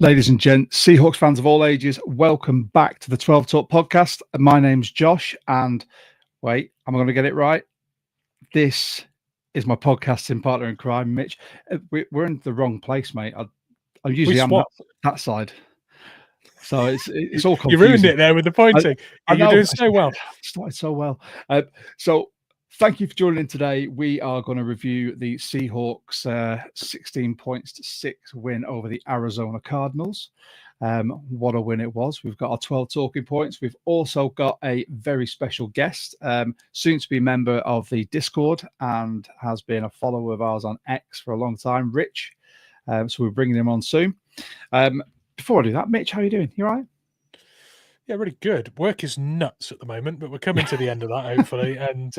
Ladies and gents, Seahawks fans of all ages, welcome back to the 12 Talk podcast. My name's Josh, and wait, am I going to get it right? This is my podcasting partner in crime, Mitch. We're in the wrong place, mate. I usually am that side, so it's all confusing. You ruined it there with the pointing. You're doing so well. Started so well. So thank you for joining in today. We are going to review the Seahawks 16-6 win over the Arizona Cardinals. What a win it was. We've got our 12 talking points. We've also got a very special guest, soon to be a member of the Discord and has been a follower of ours on X for a long time, Rich. So we're bringing him on soon. Before I do that, Mitch, how are you doing? You all right? Yeah, really good. Work is nuts at the moment, but we're coming to the end of that, hopefully. And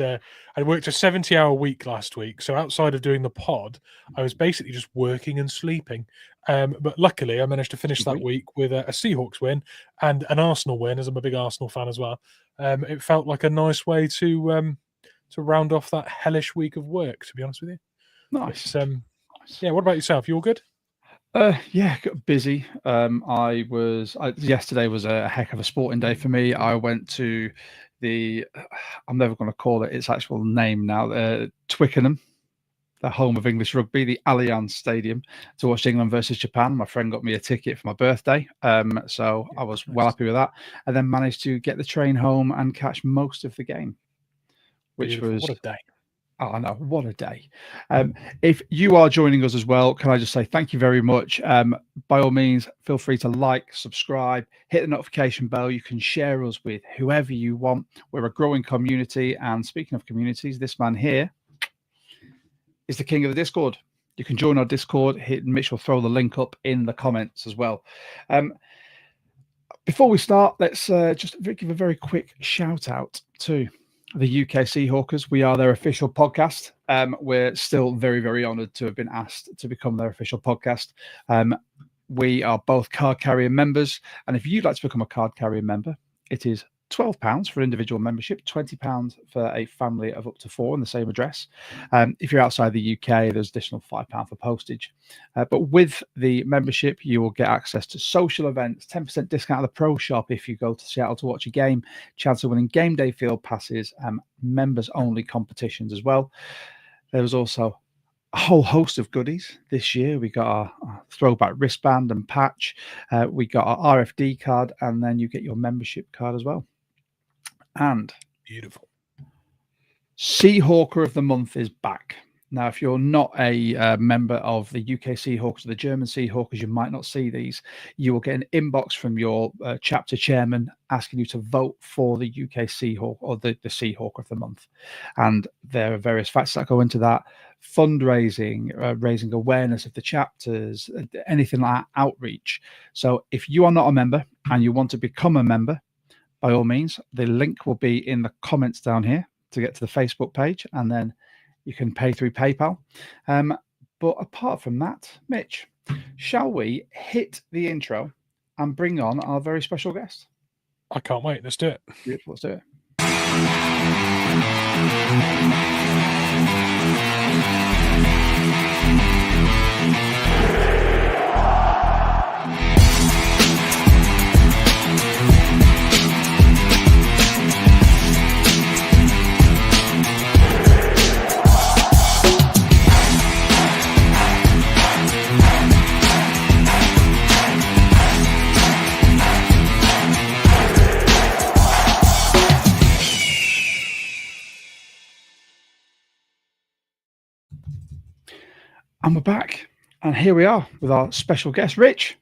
I worked a 70-hour week last week. So outside of doing the pod, I was basically just working and sleeping. But luckily, I managed to finish that week with a Seahawks win and an Arsenal win, as I'm a big Arsenal fan as well. It felt like a nice way to round off that hellish week of work, to be honest with you. Nice. Yeah, what about yourself? You all good? Yeah, got busy. Yesterday was a heck of a sporting day for me. I went to I'm never going to call it its actual name now, Twickenham, the home of English rugby, the Allianz Stadium, to watch England versus Japan. My friend got me a ticket for my birthday, so I was well happy with that. And then managed to get the train home and catch most of the game, which was what a day. Oh, no, what a day. If you are joining us as well, can I just say thank you very much. By all means, feel free to like, subscribe, hit the notification bell. You can share us with whoever you want. We're a growing community. And speaking of communities, this man here is the king of the Discord. You can join our Discord. Mitch will throw the link up in the comments as well. Before we start, let's just give a very quick shout out to the UK Seahawkers. We are their official podcast. We're still very, very honoured to have been asked to become their official podcast. We are both card carrier members. And if you'd like to become a card carrier member, it is £12 for individual membership, £20 for a family of up to 4 in the same address. If you're outside the UK, there's additional £5 for postage. But with the membership, you will get access to social events, 10% discount at the Pro Shop if you go to Seattle to watch a game, chance of winning game day field passes, and members-only competitions as well. There was also a whole host of goodies this year. We got our throwback wristband and patch. We got our RFD card, and then you get your membership card as well. And beautiful, Seahawker of the Month is back. Now, if you're not a member of the UK Seahawks or the German Seahawkers, you might not see these. You will get an inbox from your chapter chairman asking you to vote for the UK Seahawk or the Seahawker of the Month. And there are various facts that go into that. Fundraising, raising awareness of the chapters, anything like that, outreach. So if you are not a member and you want to become a member, by all means, the link will be in the comments down here to get to the Facebook page, and then you can pay through PayPal. But apart from that, Mitch, shall we hit the intro and bring on our very special guest? I can't wait. Let's do it. Beautiful. Let's do it. And we're back, and here we are with our special guest, Rich.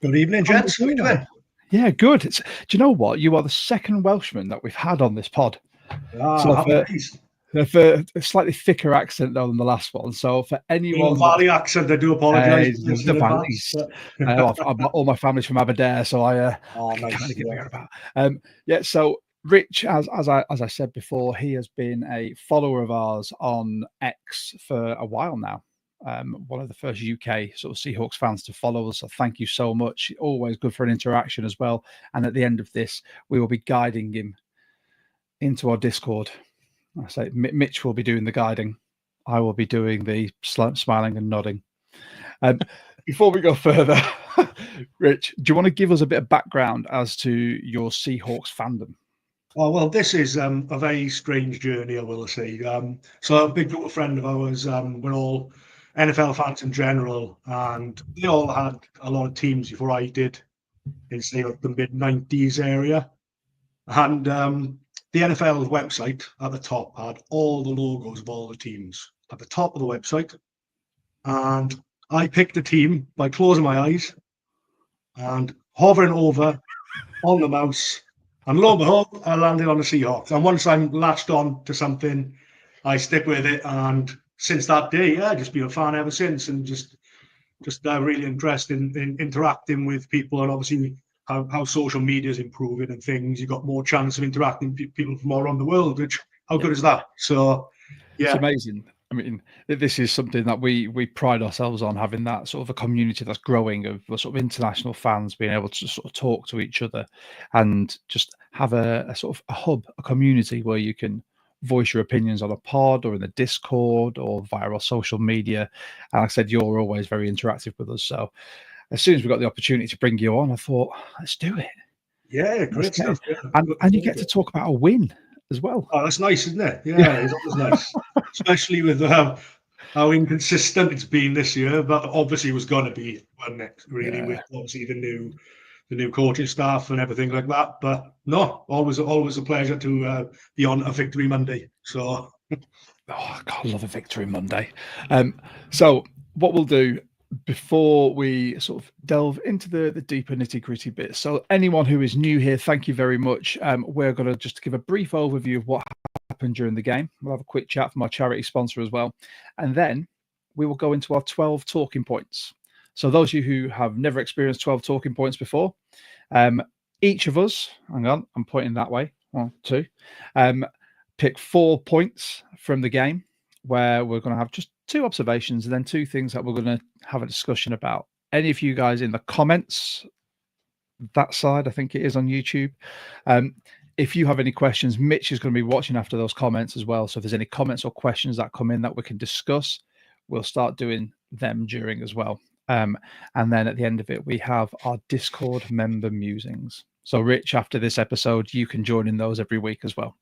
Good evening, gents. How are you doing? Yeah, good. Do you know what? You are the second Welshman that we've had on this pod. For a slightly thicker accent though than the last one. So for anyone, Valley accent, I do apologise. The valleys. All my family's from Aberdare, so I yeah. So Rich, as I said before, he has been a follower of ours on X for a while now. One of the first UK sort of Seahawks fans to follow us. So thank you so much. Always good for an interaction as well. And at the end of this, we will be guiding him into our Discord. I say Mitch will be doing the guiding. I will be doing the smiling and nodding. before we go further, Rich, do you want to give us a bit of background as to your Seahawks fandom? Oh, well, this is a very strange journey, I will say. So a big group of friends of ours, we're all NFL fans in general, and they all had a lot of teams before I did in, say, like the mid-90s area. And the NFL website at the top had all the logos of all the teams at the top of the website. And I picked a team by closing my eyes and hovering over on the mouse. And lo and behold, I landed on the Seahawks. And once I'm latched on to something, I stick with it. And since that day, yeah, just been a fan ever since, and just really interested in interacting with people, and obviously how social media is improving and things. You've got more chance of interacting with people from all around the world. Which, how good is that? So, yeah, It's amazing. I mean, this is something that we pride ourselves on, having that sort of a community that's growing of sort of international fans being able to sort of talk to each other and just have a sort of a hub, a community where you can voice your opinions on a pod or in the Discord or via our social media. And like I said, you're always very interactive with us. So as soon as we got the opportunity to bring you on, I thought, let's do it. yeah, great stuff. Yeah. And you get to talk about a win as well. Oh, that's nice, isn't it? Yeah, it's always nice, especially with how inconsistent it's been this year. But obviously, it was going to be, wasn't it? Really, with obviously the new coaching staff and everything like that. But no, always a pleasure to be on a Victory Monday. So, Oh, God, I love a Victory Monday. So what we'll do before we sort of delve into the deeper nitty-gritty bits. So anyone who is new here, thank you very much. We're going to just give a brief overview of what happened during the game. We'll have a quick chat from our charity sponsor as well. And then we will go into our 12 talking points. So those of you who have never experienced 12 talking points before, each of us, hang on, I'm pointing that way, 1, 2, pick 4 points from the game where we're going to have just 2 observations and then 2 things that we're going to have a discussion about. Any of you guys in the comments, that side, I think it is on YouTube. If you have any questions, Mitch is going to be watching after those comments as well. So if there's any comments or questions that come in that we can discuss, we'll start doing them during as well. And then at the end of it, we have our Discord member musings. So Rich, after this episode, you can join in those every week as well.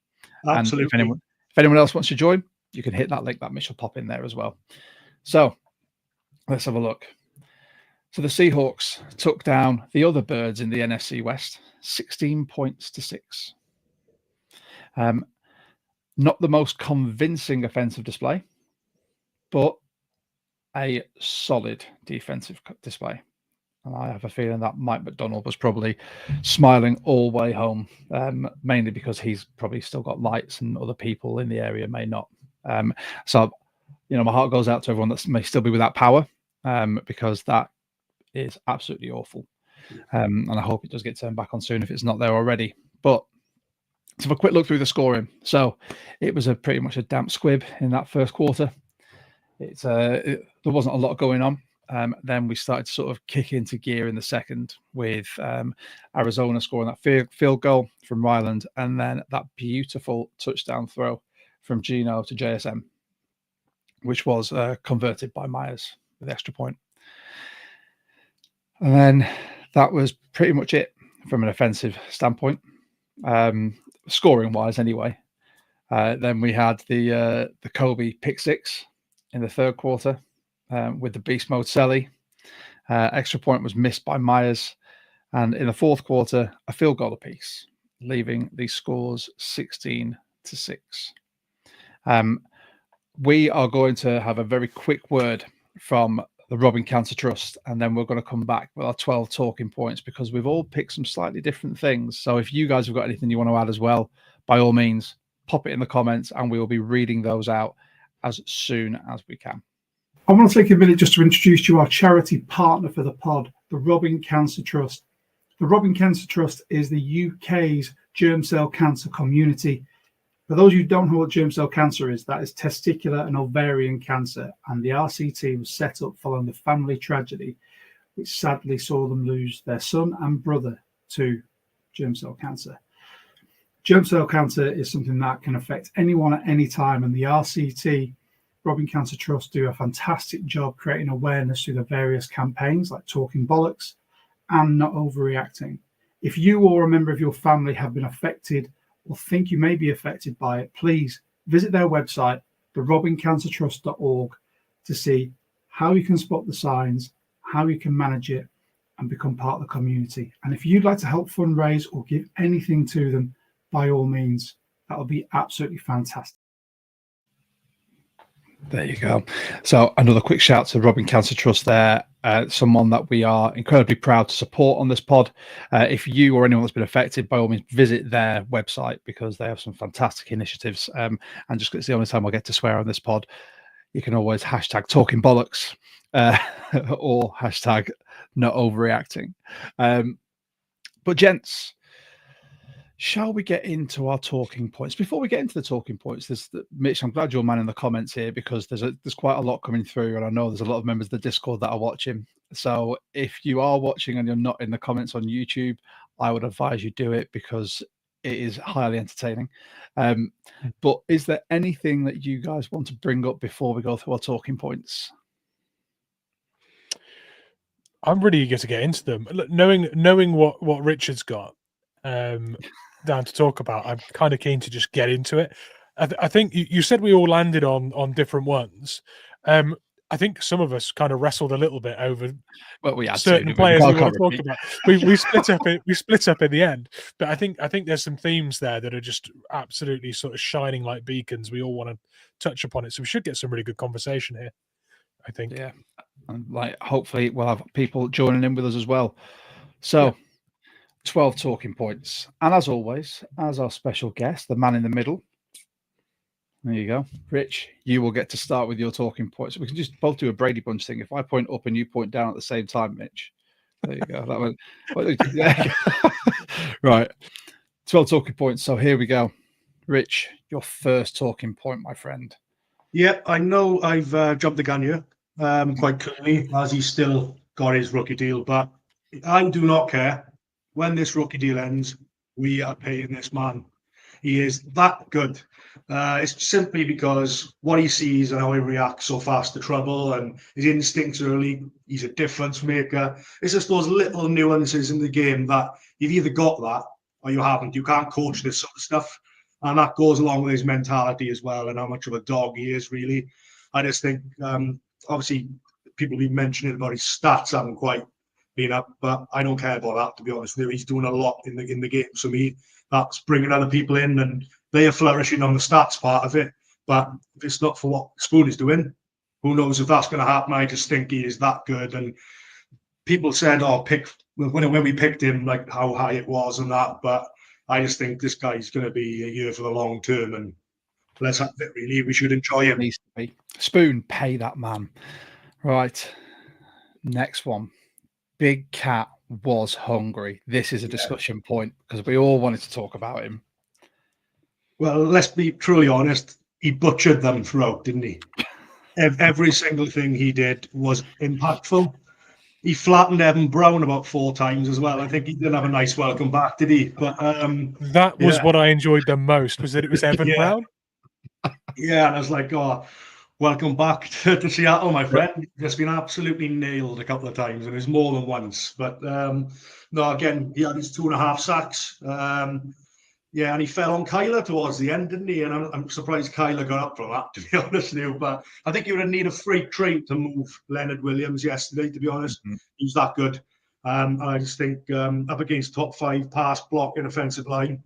absolutely. And if anyone else wants to join, you can hit that link that Mitch will pop in there as well. So let's have a look. So the Seahawks took down the other birds in the NFC West, 16 points to 6. Not the most convincing offensive display, but a solid defensive display. And I have a feeling that Mike McDonald was probably smiling all the way home, mainly because he's probably still got lights and other people in the area may not. So, my heart goes out to everyone that may still be without power, because that is absolutely awful. And I hope it does get turned back on soon if it's not there already. But let's have a quick look through the scoring. So it was pretty much a damp squib in that first quarter. There wasn't a lot going on. Then we started to sort of kick into gear in the second with Arizona scoring that field goal from Ryland, and then that beautiful touchdown throw from Gino to JSM, which was converted by Myers with the extra point. And then that was pretty much it from an offensive standpoint, scoring wise anyway. Then we had the Kobe pick six in the third quarter with the beast mode Selly. Extra point was missed by Myers. And in the fourth quarter, a field goal apiece, leaving the scores 16-6. We are going to have a very quick word from the Robbing Cancer Trust, and then we're going to come back with our 12 talking points because we've all picked some slightly different things. So if you guys have got anything you want to add as well, by all means, pop it in the comments and we will be reading those out as soon as we can. I want to take a minute just to introduce you our charity partner for the pod, the Robbing Cancer Trust. The Robbing Cancer Trust is the UK's germ cell cancer community. For those who don't know what germ cell cancer is, that is testicular and ovarian cancer, and the RCT was set up following the family tragedy, which sadly saw them lose their son and brother to germ cell cancer. Germ cell cancer is something that can affect anyone at any time, and the RCT Robbing Cancer Trust do a fantastic job creating awareness through the various campaigns like Talking Bollocks and Not Overreacting. If you or a member of your family have been affected or think you may be affected by it, please visit their website, therobbingcancertrust.org, to see how you can spot the signs, how you can manage it, and become part of the community. And if you'd like to help fundraise or give anything to them, by all means, that would be absolutely fantastic. There you go. So another quick shout to Robbing Cancer Trust there, someone that we are incredibly proud to support on this pod. If you or anyone that's been affected, by all means, visit their website because they have some fantastic initiatives. And just it's the only time I get to swear on this pod. You can always hashtag Talking Bollocks or hashtag Not Overreacting. But gents, shall we get into our talking points? Before we get into the talking points, Mitch, I'm glad you're man in the comments here because there's quite a lot coming through, and I know there's a lot of members of the Discord that are watching. So if you are watching and you're not in the comments on YouTube, I would advise you do it because it is highly entertaining. But is there anything that you guys want to bring up before we go through our talking points? I'm really eager to get into them. Knowing what Richard's got down to talk about, I'm kind of keen to just get into it. I think you said we all landed on different ones. I think some of us kind of wrestled a little bit over certain players we want to talk about. We split up in the end, but I think there's some themes there that are just absolutely sort of shining like beacons. We all want to touch upon it, so we should get some really good conversation here, I think. Yeah, and hopefully we'll have people joining in with us as well. So 12 talking points, and as always, as our special guest, the man in the middle. There you go. Rich, you will get to start with your talking points. We can just both do a Brady Bunch thing. If I point up and you point down at the same time, Mitch. There you go. Right. 12 talking points. So here we go. Rich, your first talking point, my friend. Yeah, I know I've jumped the gun here quite clearly as he's still got his rookie deal, but I do not care. When this rookie deal ends, we are paying this man. He is that good. It's simply because what he sees and how he reacts so fast to trouble and his instincts early, he's a difference maker. It's just those little nuances in the game that you've either got that or you haven't. You can't coach this sort of stuff. And that goes along with his mentality as well and how much of a dog he is, really. I just think, obviously, people have been mentioning about his stats haven't quite been up, but I don't care about that, to be honest with you. He's doing a lot in the game. So that's bringing other people in and they are flourishing on the stats part of it. But if it's not for what Spoon is doing, who knows if that's going to happen. I just think he is that good. And people said, when we picked him, like how high it was and that. But I just think this guy's going to be here for the long term. And let's have it, really. We should enjoy him. Needs to be. Spoon, pay that man. Right. Next one. Big Cat was hungry. This is a discussion point because we all wanted to talk about him. Well, let's be truly honest. He butchered them throughout, didn't he? Every single thing he did was impactful. He flattened Evan Brown about 4 times as well. I think he didn't have a nice welcome back, did he? But that was what I enjoyed the most, was that it was Evan Brown. Yeah, and I was like, welcome back to Seattle, my friend. You've just been absolutely nailed a couple of times, and it's more than once. But no, again, he had his 2.5 sacks. Yeah, and he fell on Kyler towards the end, didn't he? And I'm surprised Kyler got up from that, to be honest with you. But I think you would need a freight train to move Leonard Williams yesterday, to be honest. He was that good. And I just think up against top 5 pass block and offensive line,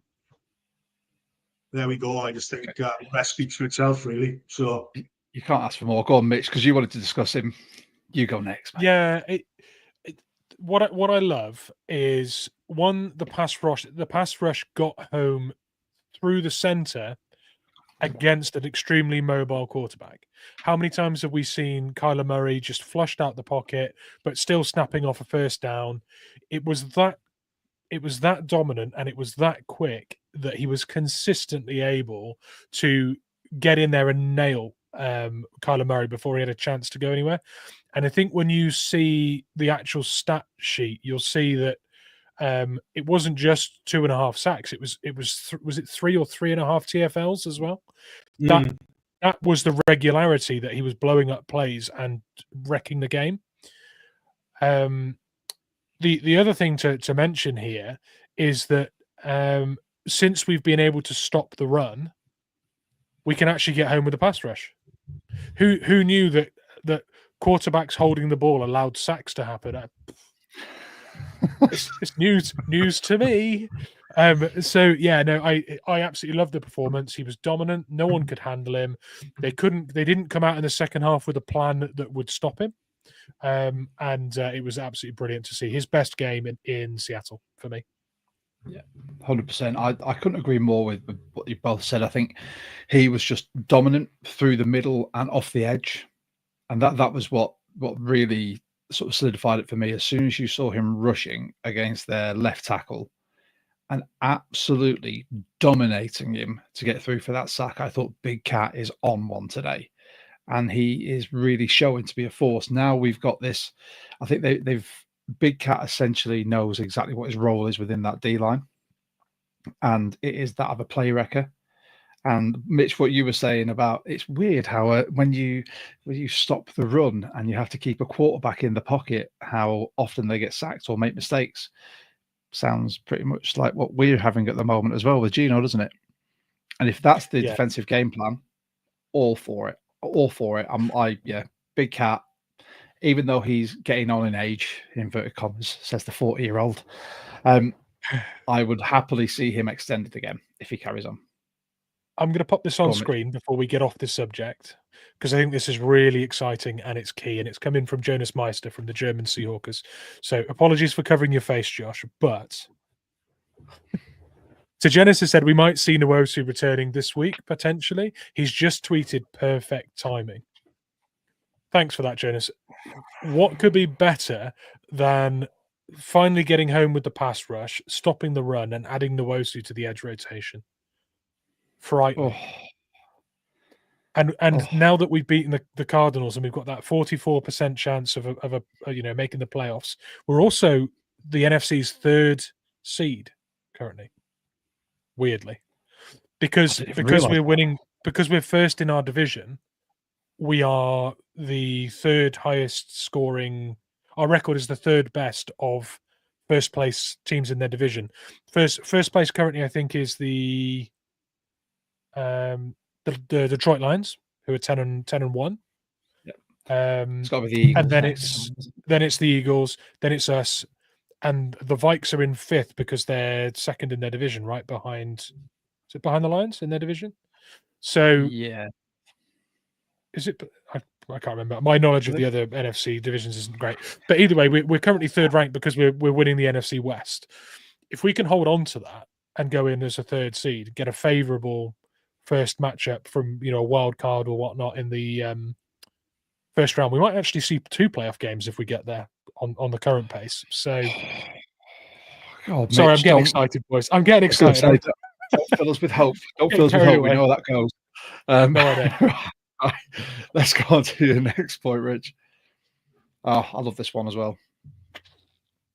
there we go. I just think the rest speaks for itself, really. So you can't ask for more. Go on, Mitch, because you wanted to discuss him. You go next, mate. Yeah. What I love is, one, the pass rush. The pass rush got home through the center against an extremely mobile quarterback. How many times have we seen Kyler Murray just flushed out the pocket, but still snapping off a first down? It was that dominant and it was that quick that he was consistently able to get in there and nail Kyler Murray before he had a chance to go anywhere. And I think when you see the actual stat sheet, you'll see that it wasn't just 2.5 sacks. Was it 3 or 3.5 TFLs as well? that was the regularity that he was blowing up plays and wrecking the game. The other thing to mention here is that since we've been able to stop the run, we can actually get home with a pass rush. Who knew that quarterbacks holding the ball allowed sacks to happen? It's news to me. So yeah, no, I absolutely loved the performance. He was dominant. No one could handle him. They didn't come out in the second half with a plan that would stop him. And it was absolutely brilliant to see his best game in Seattle for me. Yeah, 100%. I couldn't agree more with what you both said. I think he was just dominant through the middle and off the edge, and that was what really sort of solidified it for me. As soon as you saw him rushing against their left tackle and absolutely dominating him to get through for that sack, I thought Big Cat is on one today. And he is really showing to be a force. Now we've got this. I think they've Big Cat essentially knows exactly what his role is within that D line, and it is that of a play wrecker. And Mitch, what you were saying about it's weird how when you stop the run and you have to keep a quarterback in the pocket, how often they get sacked or make mistakes. Sounds pretty much like what we're having at the moment as well with Gino, doesn't it? And if that's the defensive game plan, all for it. Big Cat, even though he's getting on in age, inverted commas, says the 40-year-old, I would happily see him extended again if he carries on. I'm going to pop this on screen before we get off this subject, because I think this is really exciting and it's key, and it's coming from Jonas Meister from the German Seahawkers. So apologies for covering your face, Josh, but... So Genesis said we might see Nwosu returning this week, potentially. He's just tweeted perfect timing. Thanks for that, Jonas. What could be better than finally getting home with the pass rush, stopping the run, and adding Nwosu to the edge rotation? Frightening. And now that we've beaten the Cardinals and we've got that 44% chance of making the playoffs, we're also the NFC's third seed currently. Weirdly, because we're winning, because we're first in our division, we are the third highest scoring. Our record is the third best of first place teams in their division. First place currently, I think, is the Detroit Lions, who are 10-1. Yeah. It's got to be the Eagles, and then it's the Eagles, then it's us. And the Vikes are in fifth because they're second in their division, right behind. Is it behind the Lions in their division? So yeah, is it? I can't remember. My knowledge of the other NFC divisions isn't great, but either way, we're currently third ranked because we're winning the NFC West. If we can hold on to that and go in as a third seed, get a favourable first matchup from a wild card or whatnot in the first round, we might actually see 2 playoff games if we get there on the current pace. So, God, sorry, Mitch, I'm getting excited, boys. I'm getting excited. Don't fill us with hope. Don't fill us with hope. We know how that goes. No idea. Let's go on to the next point, Rich. Oh, I love this one as well.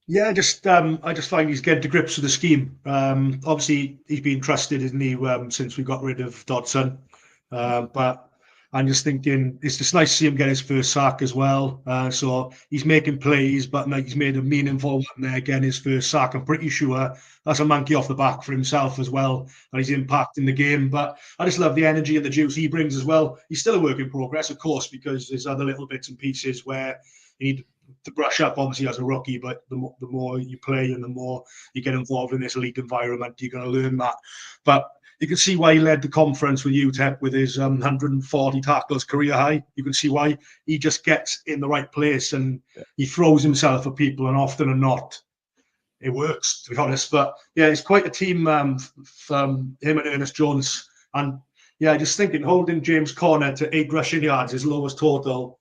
Yeah, I just find he's getting to grips with the scheme. Obviously, he's been trusted, isn't he, since we got rid of Dodson. But I'm just thinking it's just nice to see him get his first sack as well. So he's making plays, but he's made a meaningful one there, again, his first sack. I'm pretty sure that's a monkey off the back for himself as well, and his impact in the game. But I just love the energy and the juice he brings as well. He's still a work in progress, of course, because there's other little bits and pieces where you need to brush up, obviously, as a rookie. But the more you play and the more you get involved in this elite environment, you're going to learn that. But you can see why he led the conference with UTEP with his 140 tackles, career high. You can see why he just gets in the right place and he throws himself at people, and often or not, it works, to be honest. But yeah, it's quite a team from him and Ernest Jones. And yeah, just thinking, holding James Conner to 8 rushing yards, his lowest total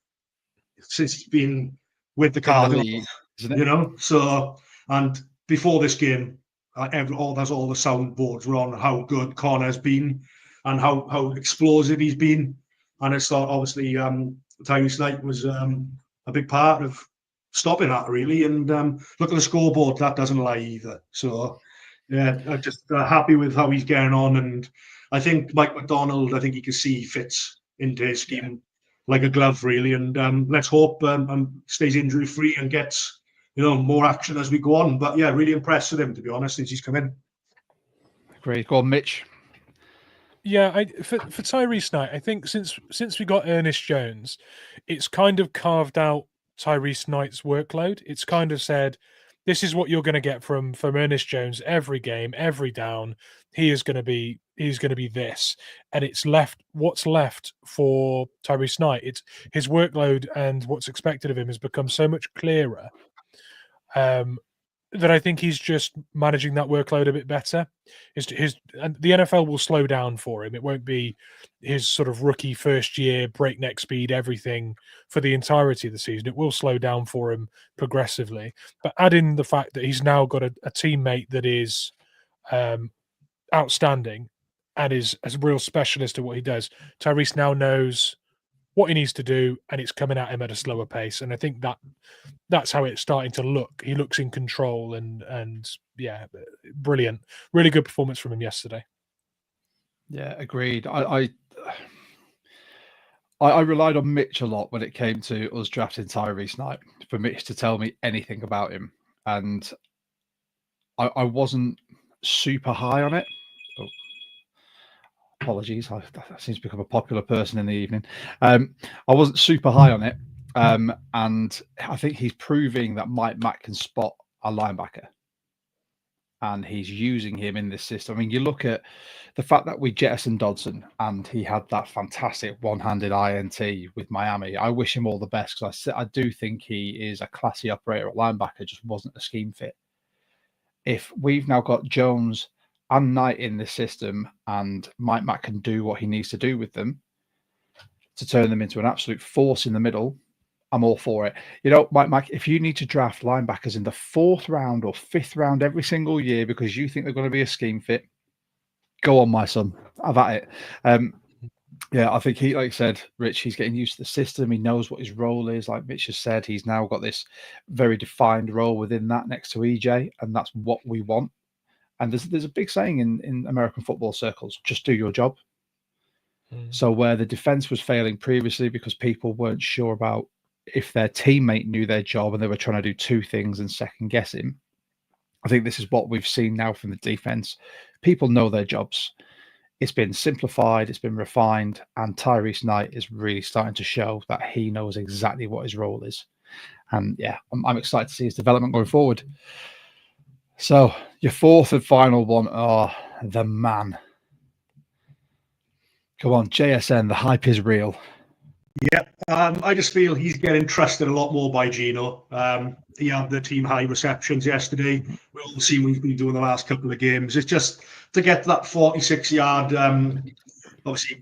since he's been with the Cardinals, So, and before this game, all the soundboards were on how good Connor's been and how explosive he's been. And I thought, obviously, Tyrese Knight was a big part of stopping that, really. And look at the scoreboard, that doesn't lie either. So, yeah, I'm just happy with how he's getting on. And I think Mike McDonald, I think he can see he fits into his scheme like a glove, really. And let's hope stays injury free and gets more action as we go on. But yeah, really impressed with him, to be honest, since he's come in. Great. Go on, Mitch. Yeah, for Tyrese Knight, I think since we got Ernest Jones, it's kind of carved out Tyrese Knight's workload. It's kind of said, this is what you're going to get from Ernest Jones every game, every down. He's going to be this, and what's left for Tyrese Knight. It's his workload and what's expected of him has become so much clearer. That I think he's just managing that workload a bit better. And the NFL will slow down for him. It won't be his sort of rookie first year breakneck speed, everything for the entirety of the season. It will slow down for him progressively. But add in the fact that he's now got a teammate that is outstanding and is a real specialist at what he does. Tyrese now knows what he needs to do, and it's coming at him at a slower pace. And I think that's how it's starting to look. He looks in control, and yeah, brilliant. Really good performance from him yesterday. Yeah, agreed. I relied on Mitch a lot when it came to us drafting Tyrese Knight for Mitch to tell me anything about him. And I wasn't super high on it. Oh, apologies. I seem to become a popular person in the evening. I wasn't super high on it. And I think he's proving that Mike Mack can spot a linebacker. And he's using him in this system. I mean, you look at the fact that we jettisoned Dodson and he had that fantastic one-handed INT with Miami. I wish him all the best because I do think he is a classy operator at linebacker, just wasn't a scheme fit. If we've now got Jones and Knight in this system and Mike Mack can do what he needs to do with them to turn them into an absolute force in the middle, I'm all for it. Mike Mack, if you need to draft linebackers in the 4th round or 5th round every single year because you think they're going to be a scheme fit, go on, my son. Have at it. Yeah, I think he, like I said, Rich, he's getting used to the system. He knows what his role is. Like Mitch has said, he's now got this very defined role within that next to EJ, and that's what we want. And there's a big saying in American football circles, just do your job. So where the defense was failing previously because people weren't sure about if their teammate knew their job and they were trying to do 2 things and second guess him, I think this is what we've seen now from the defense. People know their jobs. It's been simplified, it's been refined, and Tyrese Knight is really starting to show that he knows exactly what his role is. And yeah, I'm excited to see his development going forward. So your 4th and final one, the man. Come on, JSN, the hype is real. Yeah, I just feel he's getting trusted a lot more by Gino. He had the team high receptions yesterday. We all seen what he's been doing the last couple of games. It's just to get that 46-yard. Obviously,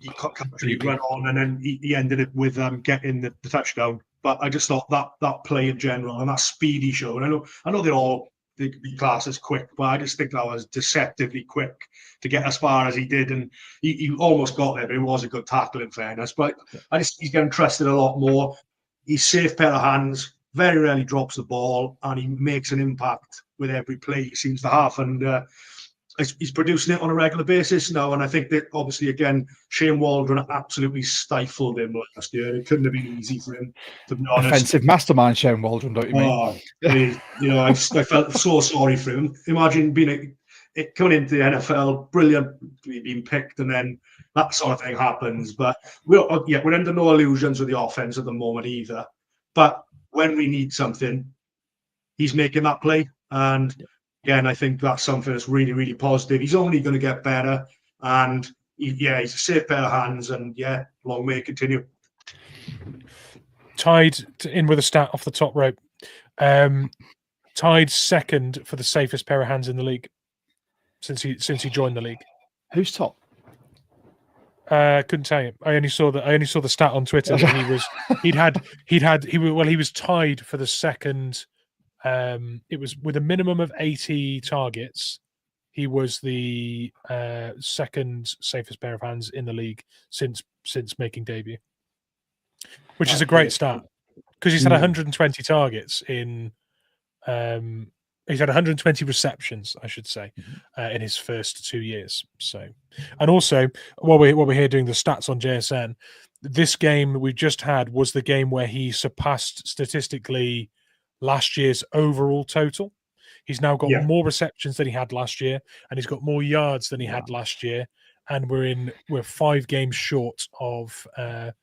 he went on and then he ended it with getting the touchdown. But I just thought that play in general and that speed he showed. I know they're all the class is quick, but I just think that was deceptively quick to get as far as he did, and he almost got there, but it was a good tackle in fairness. But he's getting trusted a lot more. He's safe pair of hands, very rarely drops the ball, and he makes an impact with every play he seems to have, and he's producing it on a regular basis now. And I think that obviously again, Shane Waldron absolutely stifled him last year. It couldn't have been easy for him, to be honest. Offensive mastermind Shane Waldron, don't you mean? I felt so sorry for him. Imagine coming into the NFL, brilliant, being picked, and then that sort of thing happens. But we're under no illusions with the offense at the moment either. But when we need something, he's making that play. And again, I think that's something that's really, really positive. He's only going to get better. And he's a safe pair of hands. And yeah, long may it continue. Tied in with a stat off the top rope. Tied second for the safest pair of hands in the league since he joined the league. Who's top? Couldn't tell you. I only saw the stat on Twitter that he was tied for the second. It was with a minimum of 80 targets. He was the second safest pair of hands in the league since making debut, which is a great stat because he's had 120 targets in. He's had 120 receptions, I should say, in his first 2 years. So, and also while we're here doing the stats on JSN, this game we just had was the game where he surpassed statistically last year's overall total. He's now got more receptions than he had last year, and he's got more yards than he had last year. And we're 5 games short of the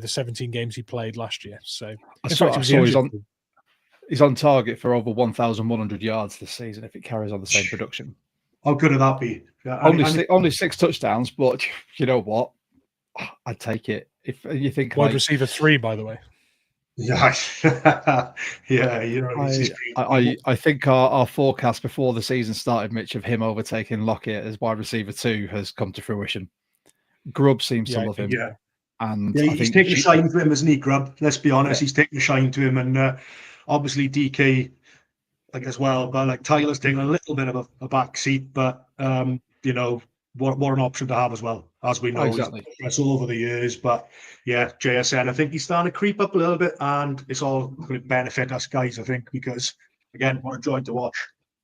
17 games he played last year. So he's on target for over 1,100 yards this season if it carries on the same production. How good would that be? Only 6 touchdowns, but you know what? I'd take it. If you think wide receiver 3, by the way. Yeah, I think our forecast before the season started, Mitch, of him overtaking Lockett as wide receiver 2 has come to fruition. Grubb seems to love him. Yeah. And he's taking a shine to him, isn't he, Grubb? Let's be honest, he's taking a shine to him, and obviously DK as well. But Tyler's taking a little bit of a back seat, but what an option to have as well, as we know. Exactly. It's all over the years, but yeah, JSN, I think he's starting to creep up a little bit, and it's all going to benefit us guys, I think, because again, what a joy to watch.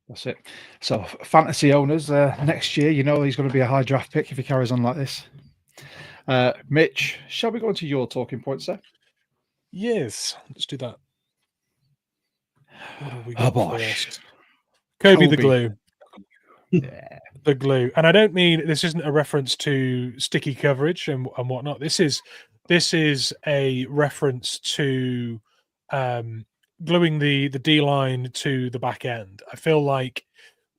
That's it. So fantasy owners, next year, he's going to be a high draft pick if he carries on like this. Mitch, shall we go into your talking points, sir? Yes, let's do that. What have we got first? Kobe the glue. Yeah. The glue. And I don't mean, this isn't a reference to sticky coverage and whatnot. This is a reference to gluing the D-line to the back end. I feel like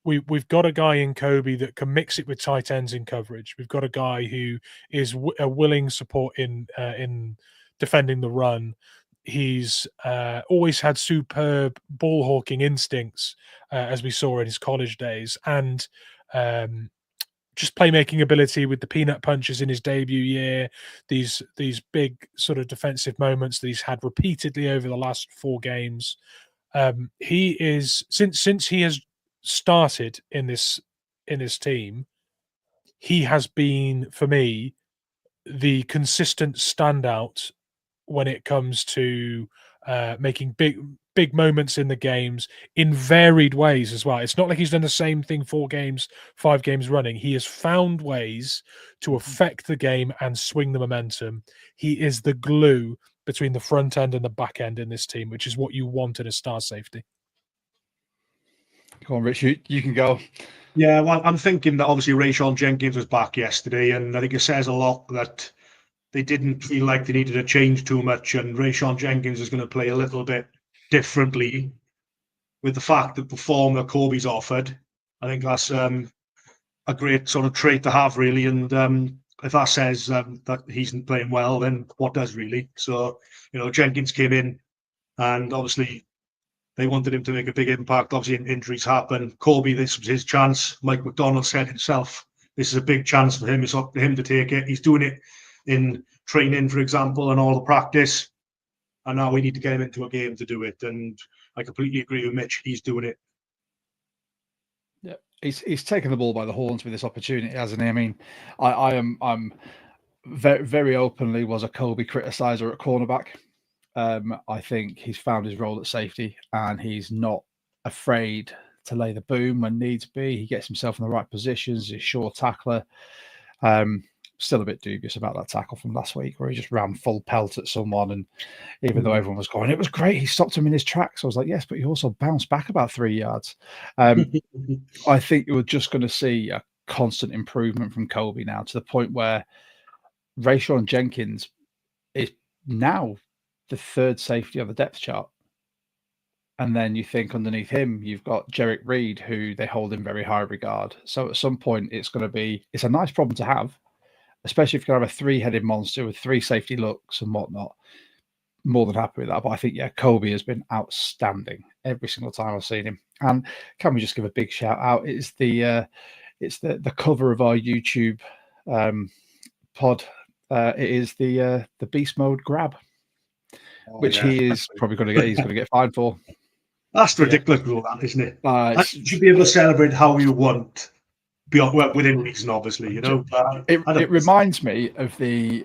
we've got a guy in Kobe that can mix it with tight ends in coverage. We've got a guy who is a willing support in defending the run. He's always had superb ball hawking instincts, as we saw in his college days, and just playmaking ability with the peanut punches in his debut year. These big sort of defensive moments that he's had repeatedly over the last 4 games. He is since he has started in this team, he has been, for me, the consistent standout when it comes to making big moments in the games in varied ways as well. It's not like he's done the same thing 5 games running. He has found ways to affect the game and swing the momentum. He is the glue between the front end and the back end in this team, which is what you want in a star safety. Go on, Rich, you can go. Yeah, well, I'm thinking that obviously Rayshon Jenkins was back yesterday, and I think it says a lot that they didn't feel like they needed to change too much, and Rayshon Jenkins is going to play a little bit differently with the fact that the form that Kobe's offered. I think that's a great sort of trait to have, really, and if that says that he's playing well, then what does, really? So, Jenkins came in, and obviously they wanted him to make a big impact. Obviously, injuries happen. Kobe, this was his chance. Mike McDonald said himself, this is a big chance for him. It's up to him to take it. He's doing it in training, for example, and all the practice. And now we need to get him into a game to do it. And I completely agree with Mitch. He's doing it. Yeah, he's taken the ball by the horns with this opportunity, hasn't he? I mean, I'm very, very openly was a Kobe criticizer at cornerback. I think he's found his role at safety, and he's not afraid to lay the boom when needs be. He gets himself in the right positions. He's a sure tackler. Still a bit dubious about that tackle from last week where he just ran full pelt at someone, and even though everyone was going, it was great, he stopped him in his tracks. I was like, yes, but he also bounced back about 3 yards. I think we're just going to see a constant improvement from Kobe now, to the point where Rayshon Jenkins is now the 3rd safety on the depth chart. And then you think underneath him, you've got Jerick Reed, who they hold in very high regard. So at some point, it's a nice problem to have, especially if you have a 3-headed monster with 3 safety looks and whatnot. More than happy with that. But I think, Kobe has been outstanding every single time I've seen him. And can we just give a big shout out? It's the cover of our YouTube pod. It is the beast mode grab, which he is probably going to get. He's going to get fined for. That's ridiculous, that, isn't it? You should be able to celebrate how you want, within reason, obviously. It reminds me of the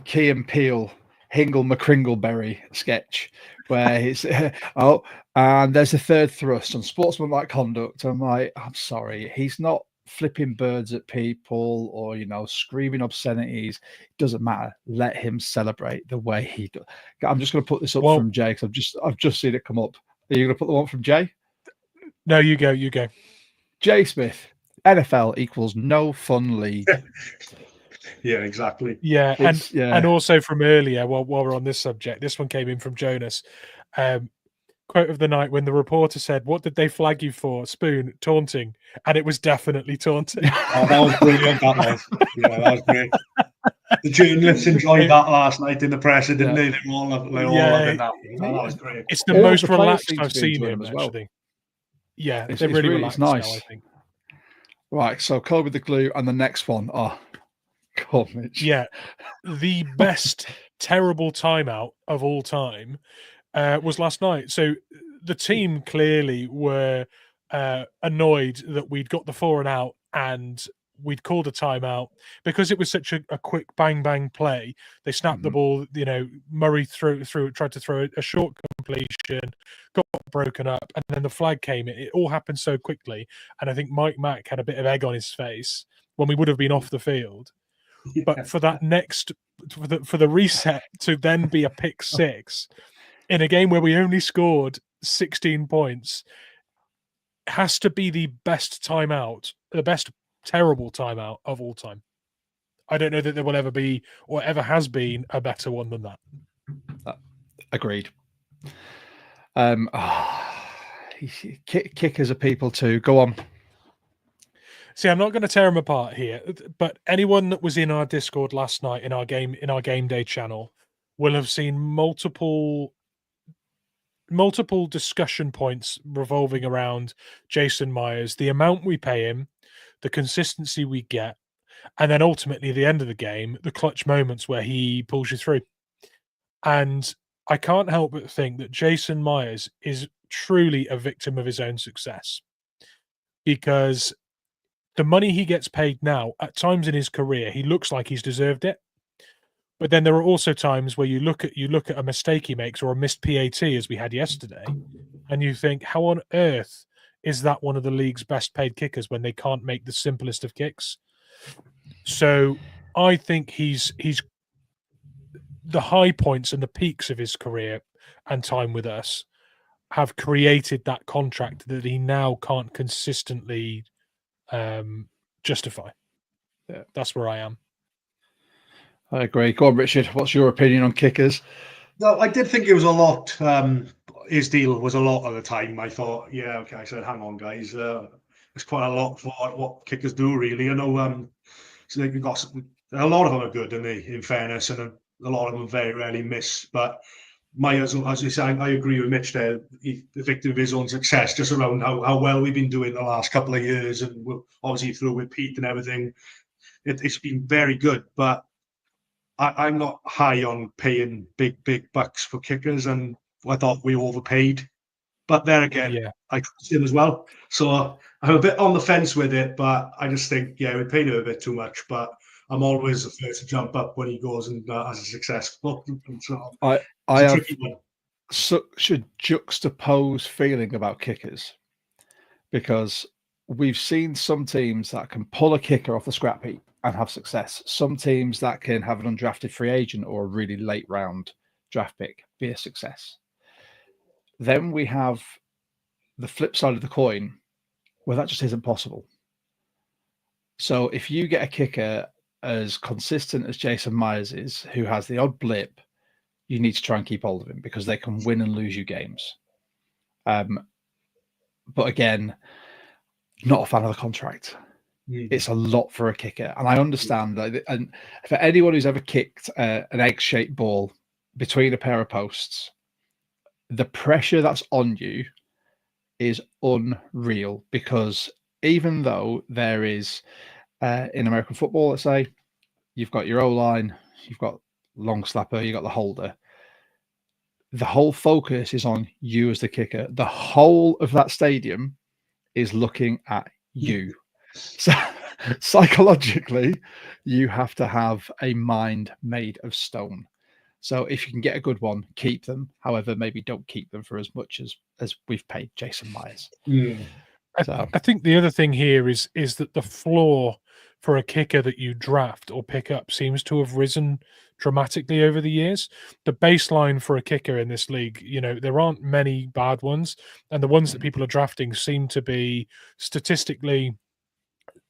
Key and Peele Hingle McCringleberry sketch where he's and there's a 3rd thrust on sportsmanlike conduct. I'm like, I'm sorry, he's not flipping birds at people or, screaming obscenities. It doesn't matter. Let him celebrate the way he does. I'm just going to put this up from Jay because I've just seen it come up. Are you going to put the one from Jay? No, you go. Jay Smith, NFL equals no fun league. Yeah, exactly. Yeah, and also from earlier, while we're on this subject, this one came in from Jonas. Quote of the night when the reporter said, "What did they flag you for?" Spoon, taunting, and it was definitely taunting. Oh, that was brilliant. That was great. The journalists enjoyed that last night in the press, didn't they? They were all loving that. That was great. It's the most relaxed I've seen him as well. Actually. Yeah, they're really relaxed now, I think. Right, so Kobe the Glue and the next one. Oh, God, Mitch. Yeah, the best terrible timeout of all time was last night. So the team clearly were annoyed that we'd got the 4 and out and we'd called a timeout because it was such a quick bang play. They snapped the ball. Murray tried to throw a short completion, got broken up, and then the flag came. It all happened so quickly, and I think Mike Mack had a bit of egg on his face when we would have been off the field. Yeah. But for that for the reset to then be a pick 6 in a game where we only scored 16 points has to be the best timeout, the best terrible timeout of all time. I don't know that there will ever be or ever has been a better one than that. Agreed. Kickers are people too. Go on. See, I'm not going to tear them apart here, but anyone that was in our Discord last night in our game day channel will have seen multiple discussion points revolving around Jason Myers, the amount we pay him, the consistency we get, and then ultimately at the end of the game, the clutch moments where he pulls you through. And I can't help but think that Jason Myers is truly a victim of his own success, because the money he gets paid now, at times in his career, he looks like he's deserved it. But then there are also times where you look at a mistake he makes or a missed PAT, as we had yesterday, and you think, how on earth is that one of the league's best paid kickers when they can't make the simplest of kicks? So I think he's the high points and the peaks of his career and time with us have created that contract that he now can't consistently justify. Yeah, that's where I am. I agree. Go on, Richard. What's your opinion on kickers? No, I did think it was a lot. His deal was a lot at the time. I thought, yeah, okay. I said, hang on, guys. It's quite a lot for what kickers do, really. I know. So they've got a lot of them are good, in fairness, and a lot of them very rarely miss. But Myers, as you say, I agree with Mitch there. The victim of his own success, just around how well we've been doing the last couple of years, and obviously through with Pete and everything, it's been very good. But I'm not high on paying big bucks for kickers, and I thought we overpaid. But there again, yeah, I trust him as well. So I'm a bit on the fence with it, but I just think, yeah, we paid him a bit too much. But I'm always the first to jump up when he goes and has a successful. So I have such a juxtaposed feeling about kickers, because we've seen some teams that can pull a kicker off the scrap heap and have success. Some teams that can have an undrafted free agent or a really late round draft pick be a success. Then we have the flip side of the coin where that just isn't possible. So if you get a kicker as consistent as Jason Myers is, who has the odd blip, you need to try and keep hold of him because they can win and lose you games. But again, not a fan of the contract. It's a lot for a kicker. And I understand that. And for anyone who's ever kicked an egg-shaped ball between a pair of posts, the pressure that's on you is unreal, because even though there is, in American football, let's say, you've got your O-line, you've got long slapper, you've got the holder. The whole focus is on you as the kicker. The whole of that stadium is looking at you. So psychologically, you have to have a mind made of stone. So if you can get a good one, keep them. However, maybe don't keep them for as much as we've paid Jason Myers. I think the other thing here is that the floor for a kicker that you draft or pick up seems to have risen dramatically over the years. The baseline for a kicker in this league, there aren't many bad ones, and the ones that people are drafting seem to be statistically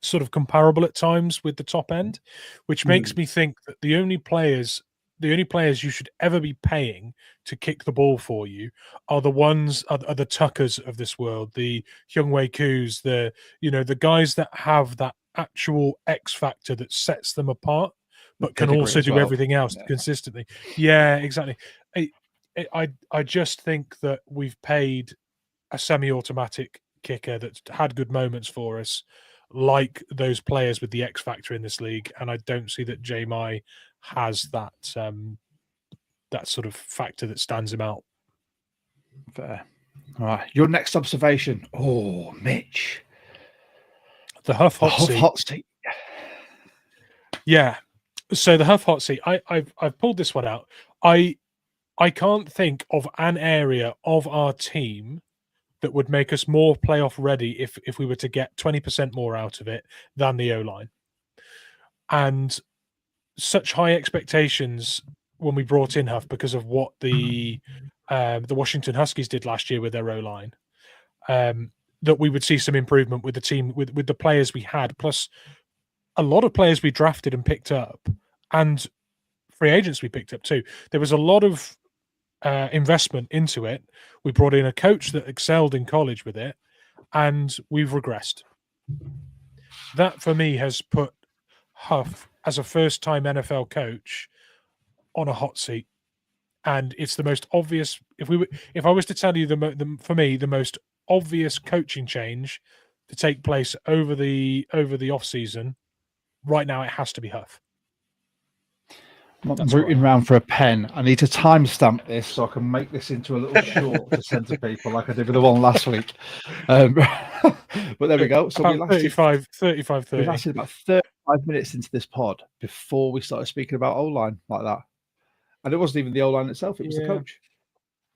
sort of comparable at times with the top end, which makes me think that the only players you should ever be paying to kick the ball for you are the Tuckers of this world, the Hyungwei Koos, the guys that have that actual X factor that sets them apart, but can also do everything else consistently. Yeah, exactly. I just think that we've paid a semi-automatic kicker that's had good moments for us, like those players with the X factor in this league, and I don't see that J-My has that sort of factor that stands him out. Fair. All right, your next observation. Oh, Mitch, the Huff hot seat. Yeah. So the Huff hot seat. I've pulled this one out. I can't think of an area of our team that would make us more playoff ready if we were to get 20% more out of it than the O-line. And such high expectations when we brought in Huff because of what the Washington Huskies did last year with their O-line, that we would see some improvement with the team, with the players we had, plus a lot of players we drafted and picked up, and free agents we picked up too. There was a lot of investment into it. We brought in a coach that excelled in college with it, and we've regressed. That for me has put Huff as a first-time NFL coach on a hot seat, and it's the most obvious. If I was to tell you for me the most obvious coaching change to take place over the off season, right now it has to be Huff. I'm rooting around for a pen. I need to timestamp this so I can make this into a little short to send to people like I did with the one last week. But there we go. So we lasted 30. We lasted about 35 minutes into this pod before we started speaking about O-line like that. And it wasn't even the O-line itself, it was the coach.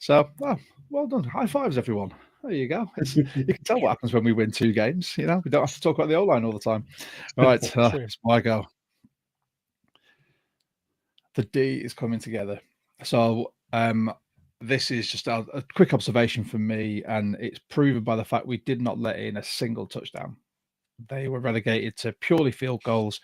So, well done. High fives, everyone. There you go. You can tell what happens when we win 2 games. We don't have to talk about the O-line all the time. All right, it's my go. The D is coming together. So this is just a quick observation from me, and it's proven by the fact we did not let in a single touchdown. They were relegated to purely field goals.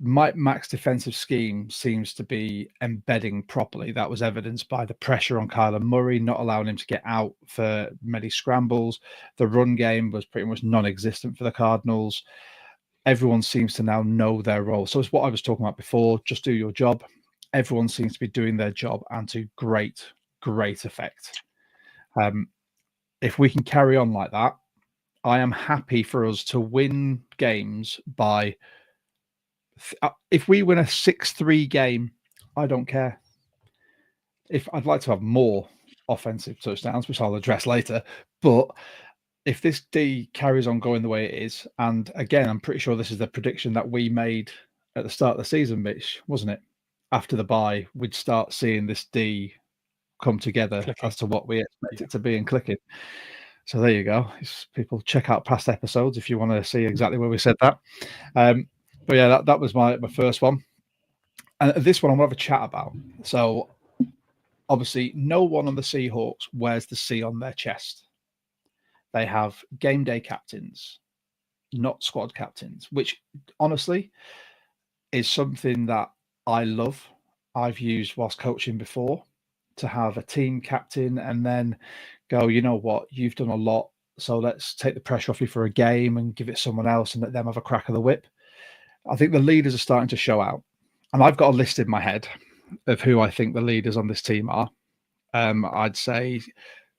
Mike Mack's defensive scheme seems to be embedding properly. That was evidenced by the pressure on Kyler Murray, not allowing him to get out for many scrambles. The run game was pretty much non-existent for the Cardinals. Everyone seems to now know their role. So it's what I was talking about before. Just do your job. Everyone seems to be doing their job, and to great effect. If we can carry on like that, I am happy for us to win games by... If we win a 6-3 game, I don't care. I'd like to have more offensive touchdowns, which I'll address later, but if this D carries on going the way it is, and again, I'm pretty sure this is the prediction that we made at the start of the season, Mitch, wasn't it? After the bye, we'd start seeing this D come together as to what we expect it to be and clicking. So there you go. People check out past episodes if you want to see exactly where we said that. But yeah, that was my first one. And this one I want to have a chat about. So obviously, no one on the Seahawks wears the C on their chest. They have game day captains, not squad captains, which honestly is something that I love. I've used whilst coaching before, to have a team captain and then go, you know what, you've done a lot, so let's take the pressure off you for a game and give it someone else and let them have a crack of the whip. I think the leaders are starting to show out. And I've got a list in my head of who I think the leaders on this team are. I'd say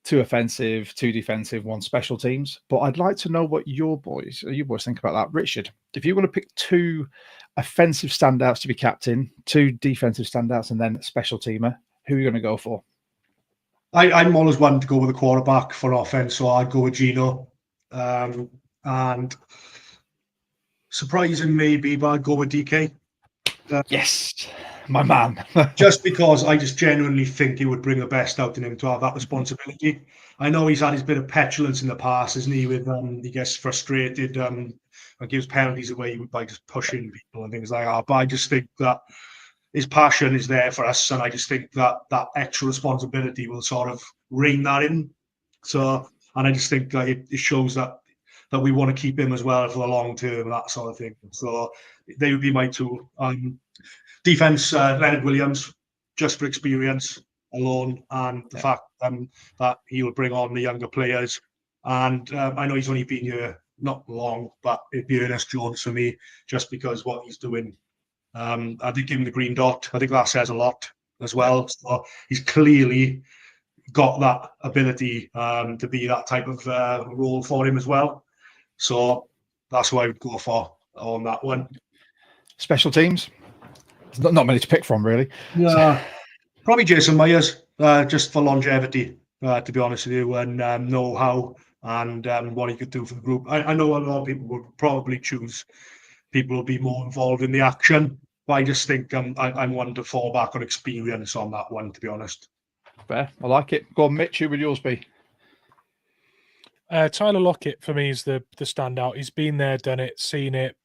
2 offensive, 2 defensive, 1 special teams. But I'd like to know what you boys think about that. Richard, if you want to pick 2 offensive standouts to be captain, 2 defensive standouts, and then a special teamer, who are you going to go for? I'm always one to go with a quarterback for offense, so I'd go with Gino. And surprising maybe, but I'd go with DK. Yes, my man. Just because I just genuinely think he would bring the best out in him to have that responsibility. I know he's had his bit of petulance in the past, isn't he? With he gets frustrated and gives penalties away by just pushing people and things like that. But I just think that his passion is there for us, and I just think that that extra responsibility will sort of rein that in. So, and I just think that it shows that we want to keep him as well for the long term, that sort of thing. So they would be my two. Defense, Leonard Williams, just for experience alone, and the fact that he will bring on the younger players. And I know he's only been here not long, but it'd be Ernest Jones for me, just because what he's doing. I did give him the green dot. I think that says a lot as well. So he's clearly got that ability to be that type of role for him as well. So that's who I would go for on that one. Special teams? There's not many to pick from, really. Yeah, probably Jason Myers, just for longevity, to be honest with you, and know-how and what he could do for the group. I know a lot of people would probably choose people who'll be more involved in the action, but I just think I'm one to fall back on experience on that one, to be honest. Fair. I like it. Go on, Mitch, who would yours be? Tyler Lockett for me is the standout. He's been there, done it, seen it.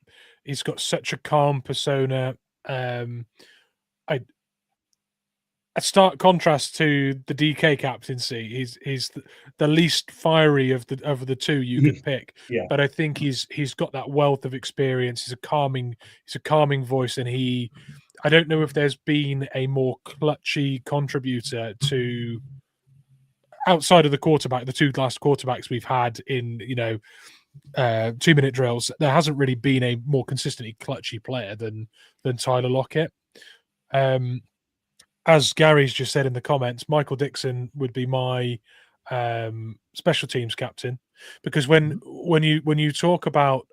He's got such a calm persona. A stark contrast to the DK captaincy. He's the least fiery of the two you could pick. Yeah. But I think he's got that wealth of experience. He's a calming voice, and I don't know if there's been a more clutchy contributor to, outside of the quarterback, the two last quarterbacks we've had in 2-minute drills. There hasn't really been a more consistently clutchy player than Tyler Lockett. As Gary's just said in the comments, Michael Dixon would be my special teams captain, because when you talk about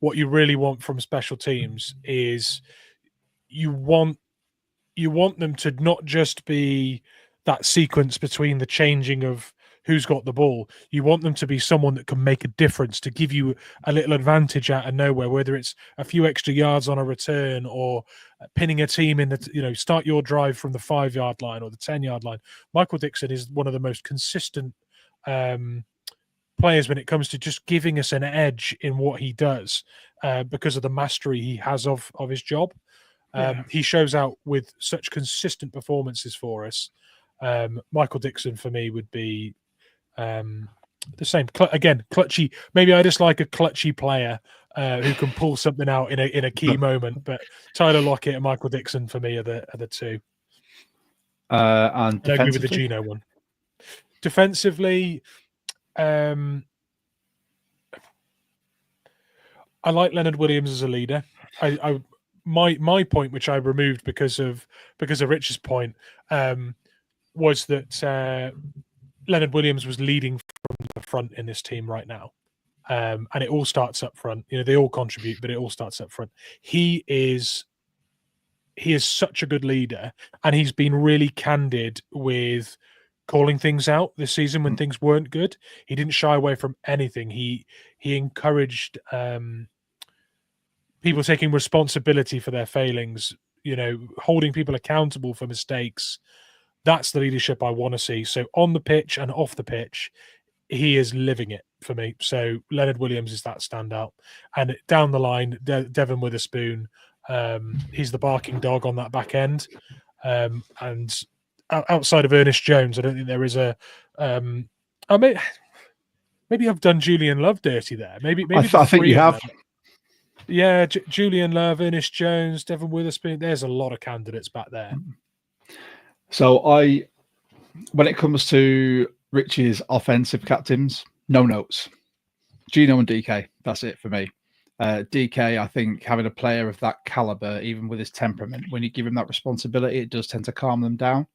what you really want from special teams is you want them to not just be that sequence between the changing of who's got the ball. You want them to be someone that can make a difference, to give you a little advantage out of nowhere, whether it's a few extra yards on a return or pinning a team in the, start your drive from the 5-yard line or the 10-yard line. Michael Dixon is one of the most consistent players when it comes to just giving us an edge in what he does because of the mastery he has of his job. He shows out with such consistent performances for us. Michael Dixon for me would be the same. Again, clutchy. Maybe I just like a clutchy player who can pull something out in a key moment. But Tyler Lockett and Michael Dixon for me are the two. And I agree with the Geno one. Defensively, I like Leonard Williams as a leader. My point, which I removed because of Rich's point, was that Leonard Williams was leading from the front in this team right now. And it all starts up front. They all contribute, but it all starts up front. He is such a good leader, and he's been really candid with calling things out this season when things weren't good. He didn't shy away from anything. He encouraged people taking responsibility for their failings, holding people accountable for mistakes. That's the leadership I want to see. So on the pitch and off the pitch, he is living it for me. So Leonard Williams is that standout. And down the line, Devon Witherspoon, he's the barking dog on that back end. And outside of Ernest Jones, I don't think there is maybe I've done Julian Love dirty there. Maybe I think you have. Yeah, Julian Love, Ernest Jones, Devon Witherspoon. There's a lot of candidates back there. So when it comes to Rich's offensive captains, no notes. Geno and DK, that's it for me. DK, I think having a player of that caliber, even with his temperament, when you give him that responsibility, it does tend to calm them down.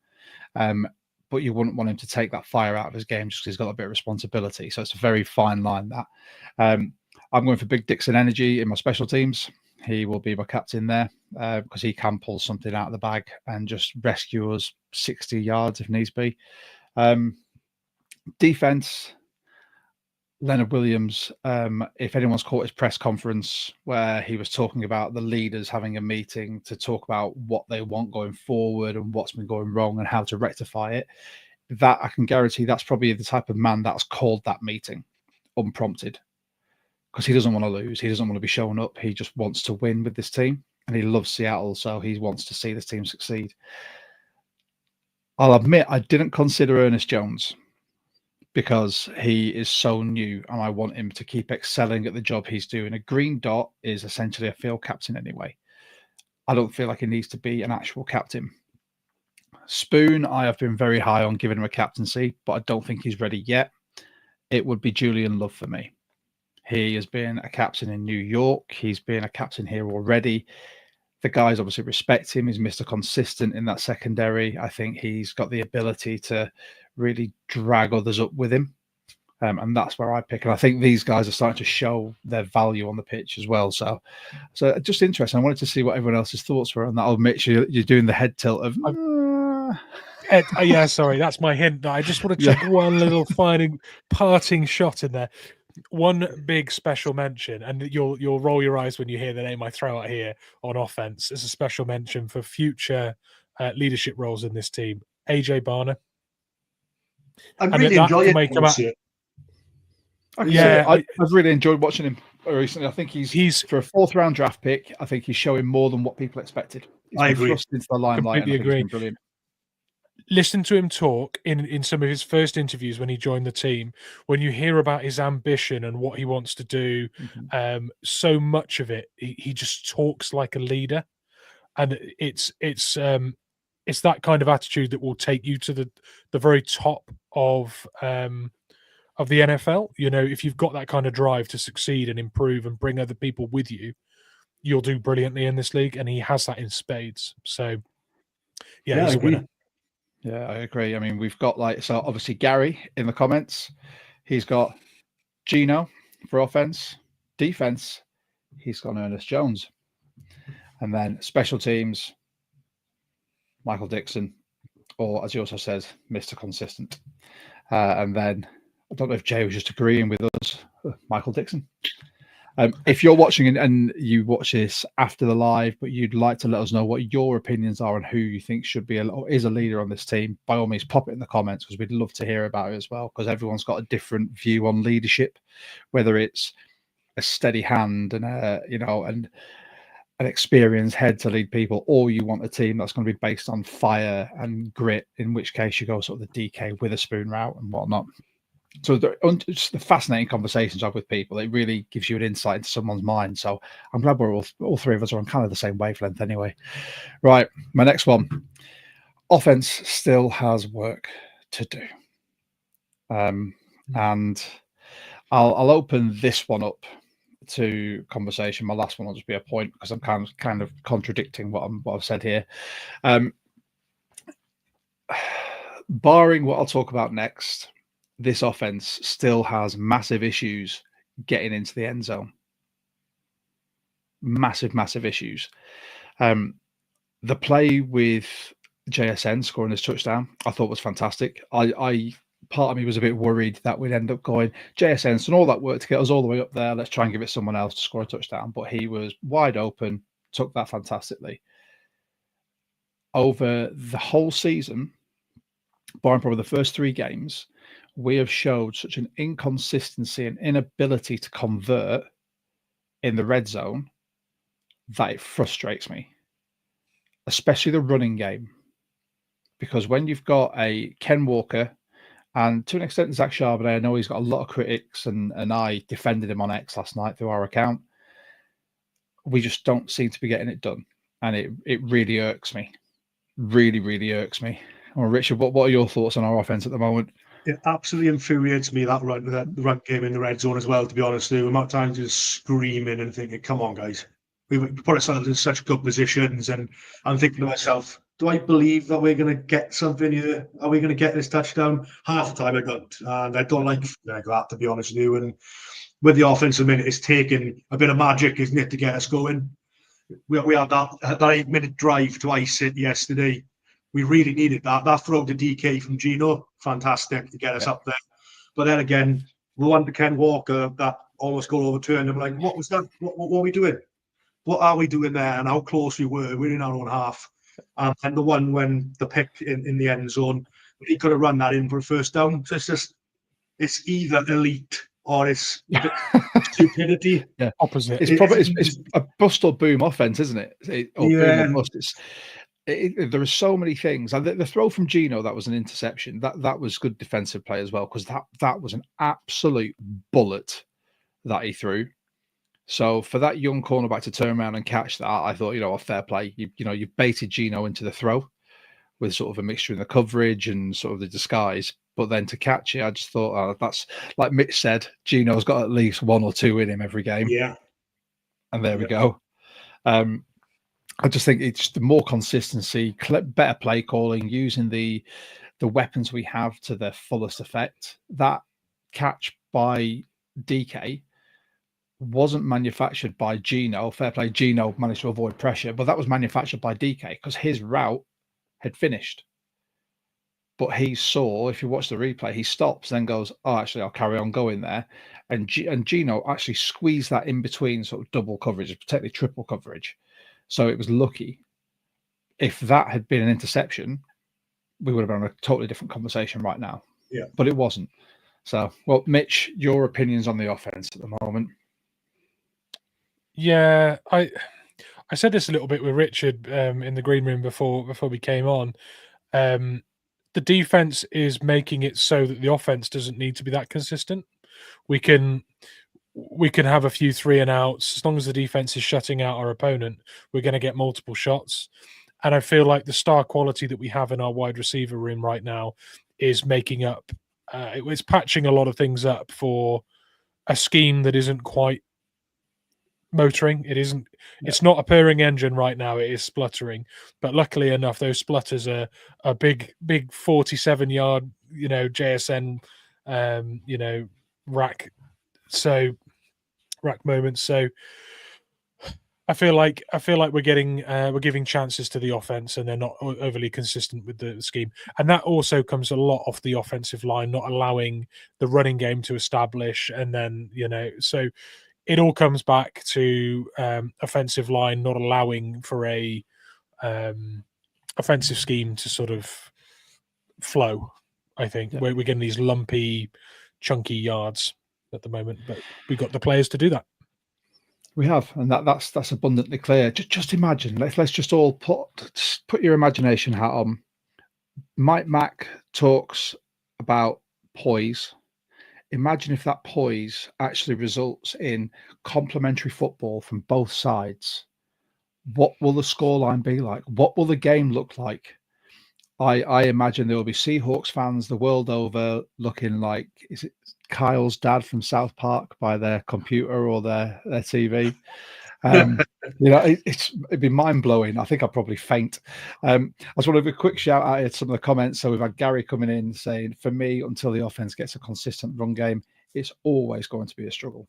But you wouldn't want him to take that fire out of his game just because he's got a bit of responsibility. So it's a very fine line, that. I'm going for Big Dixon energy in my special teams. He will be my captain there because he can pull something out of the bag and just rescue us 60 yards if needs be. Defense, Leonard Williams. If anyone's caught his press conference where he was talking about the leaders having a meeting to talk about what they want going forward and what's been going wrong and how to rectify it, that I can guarantee that's probably the type of man that's called that meeting unprompted, because he doesn't want to lose. He doesn't want to be showing up. He just wants to win with this team, and he loves Seattle, so he wants to see this team succeed. I'll admit I didn't consider Ernest Jones because he is so new, and I want him to keep excelling at the job he's doing. A green dot is essentially a field captain anyway. I don't feel like he needs to be an actual captain. Spoon, I have been very high on giving him a captaincy, but I don't think he's ready yet. It would be Julian Love for me. He has been a captain in New York. He's been a captain here already. The guys obviously respect him. He's Mr. Consistent in that secondary. I think he's got the ability to really drag others up with him. And that's where I pick. And I think these guys are starting to show their value on the pitch as well. So just interesting. I wanted to see what everyone else's thoughts were on that. I'll make sure you're doing the head tilt of... yeah, sorry, that's my hint. I just want to check one little parting shot in there. One big special mention, and you'll roll your eyes when you hear the name I throw out here on offense. As a special mention for future leadership roles in this team, AJ Barner. I really enjoy it. I've really enjoyed watching him recently. I think he's for a 4th round draft pick. I think he's showing more than what people expected. I agree. Thrust into the limelight. Completely agree. Brilliant. Listen to him talk in some of his first interviews when he joined the team. When you hear about his ambition and what he wants to do, so much of it, he just talks like a leader, and it's that kind of attitude that will take you to the very top of the NFL. You know, if you've got that kind of drive to succeed and improve and bring other people with you, you'll do brilliantly in this league, and he has that in spades. So, yeah, he's a winner. Yeah, I agree. I mean, we've got obviously Gary in the comments. He's got Gino for offense. Defense, he's got Ernest Jones. And then special teams, Michael Dixon, or as he also says, Mr. Consistent. And then I don't know if Jay was just agreeing with us, Michael Dixon. If you're watching and you watch this after the live, but you'd like to let us know what your opinions are on who you think should be or is a leader on this team, by all means, pop it in the comments, because we'd love to hear about it as well, because everyone's got a different view on leadership, whether it's a steady hand and and an experienced head to lead people, or you want a team that's going to be based on fire and grit, in which case you go sort of the DK Witherspoon route and whatnot. So just the fascinating conversations I have with people. It really gives you an insight into someone's mind. So I'm glad we're all three of us are on kind of the same wavelength anyway. Right, my next one. Offense still has work to do. And I'll open this one up to conversation. My last one will just be a point, because I'm kind of contradicting what I've said here. Barring what I'll talk about next, this offense still has massive issues getting into the end zone. Massive issues. The play with JSN scoring his touchdown, I thought was fantastic. I part of me was a bit worried that we'd end up going, JSN's done all that work to get us all the way up there. Let's try and give it someone else to score a touchdown. But he was wide open, took that fantastically. Over the whole season, barring probably the first 3 games, we have showed such an inconsistency and inability to convert in the red zone that it frustrates me, especially the running game. Because when you've got a Ken Walker and to an extent Zach Charbonnet, I know he's got a lot of critics, and I defended him on X last night through our account. We just don't seem to be getting it done, and it really irks me. Really irks me. Well, Richard, what are your thoughts on our offense at the moment? It absolutely infuriates me, that run game in the red zone as well, to be honest. The amount of times just screaming and thinking, come on, guys. We put ourselves in such good positions, and I'm thinking to myself, do I believe that we're going to get something here? Are we going to get this touchdown? Half the time I don't. And I don't like that, to be honest with you. And with the offensive minute, it's taken a bit of magic, isn't it, to get us going? We had that 8-minute drive twice yesterday. We really needed that. That throw to DK from Gino, fantastic to get us up there. But then again, the one to Ken Walker that almost got overturned. I'm like, what was that? What are we doing? What are we doing there? And how close we were. We're in our own half. And the one when the pick in the end zone, He could have run that in for a first down. So it's either elite or it's stupidity. Yeah, opposite. It's a bust or boom offense, isn't it? Or boom or bust. There are so many things. And the throw from Gino, that was an interception. That was good defensive play as well, because that was an absolute bullet that he threw. So for that young cornerback to turn around and catch that, I thought, a fair play. You baited Gino into the throw with sort of a mixture in the coverage and sort of the disguise. But then to catch it, I just thought, that's like Mitch said, Gino's got at least 1 or 2 in him every game. Yeah. And there we go. I just think it's the more consistency, better play calling, using the weapons we have to their fullest effect. That catch by DK wasn't manufactured by Gino. Fair play, Gino managed to avoid pressure, but that was manufactured by DK because his route had finished. But he saw, if you watch the replay, he stops, then goes, oh, actually, I'll carry on going there. And Gino actually squeezed that in between sort of double coverage, particularly triple coverage. So it was lucky. If that had been an interception, we would have been on a totally different conversation right now. Yeah. But it wasn't. So, well, Mitch, your opinions on the offense at the moment? Yeah, I said this a little bit with Richard in the green room before we came on. The defense is making it so that the offense doesn't need to be that consistent. We can have a few 3 and outs. As long as the defense is shutting out our opponent, we're going to get multiple shots. And I feel like the star quality that we have in our wide receiver room right now is making up. It's patching a lot of things up for a scheme that isn't quite motoring. It isn't. Yeah. It's not a purring engine right now. It is spluttering. But luckily enough, those splutters are a big 47-yard, JSN, rack moments. So I feel like we're giving chances to the offense, and they're not overly consistent with the scheme. And that also comes a lot off the offensive line, not allowing the running game to establish, and then so. It all comes back to offensive line not allowing for a offensive scheme to sort of flow. I think we're getting these lumpy, chunky yards at the moment, but we've got the players to do that. We have, and that's abundantly clear. Just imagine. Let's just all put your imagination hat on. Mike Mack talks about poise. Imagine if that poise actually results in complementary football from both sides. What will the scoreline be like? What will the game look like? I imagine there will be Seahawks fans the world over looking like, is it Kyle's dad from South Park by their computer or their TV? It'd be mind blowing. I think I'd probably faint. I just want to give a quick shout out at some of the comments. So we've had Gary coming in saying, for me, until the offense gets a consistent run game, it's always going to be a struggle.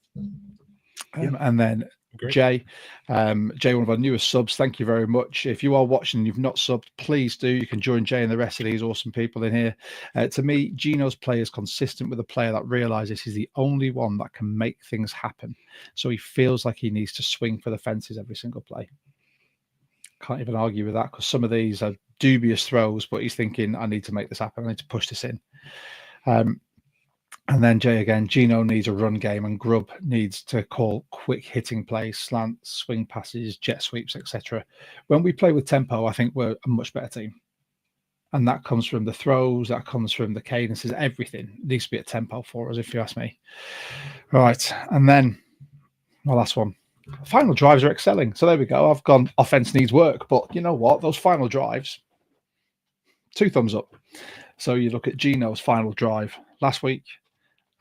And then Jay, one of our newest subs, thank you very much. If you are watching and you've not subbed, please do. You can join Jay and the rest of these awesome people in here. To me, Gino's play is consistent with a player that realizes he's the only one that can make things happen. So he feels like he needs to swing for the fences every single play. Can't even argue with that, because some of these are dubious throws, but he's thinking, I need to make this happen. I need to push this in. And then Jay again, Gino needs a run game, and Grubb needs to call quick hitting plays, slants, swing passes, jet sweeps, etc. When we play with tempo, I think we're a much better team. And that comes from the throws, that comes from the cadences, everything needs to be at tempo for us, if you ask me. Right. And then my last one. Final drives are excelling. So there we go. I've gone offense needs work, but you know what? Those final drives, 2 thumbs up. So you look at Gino's final drive last week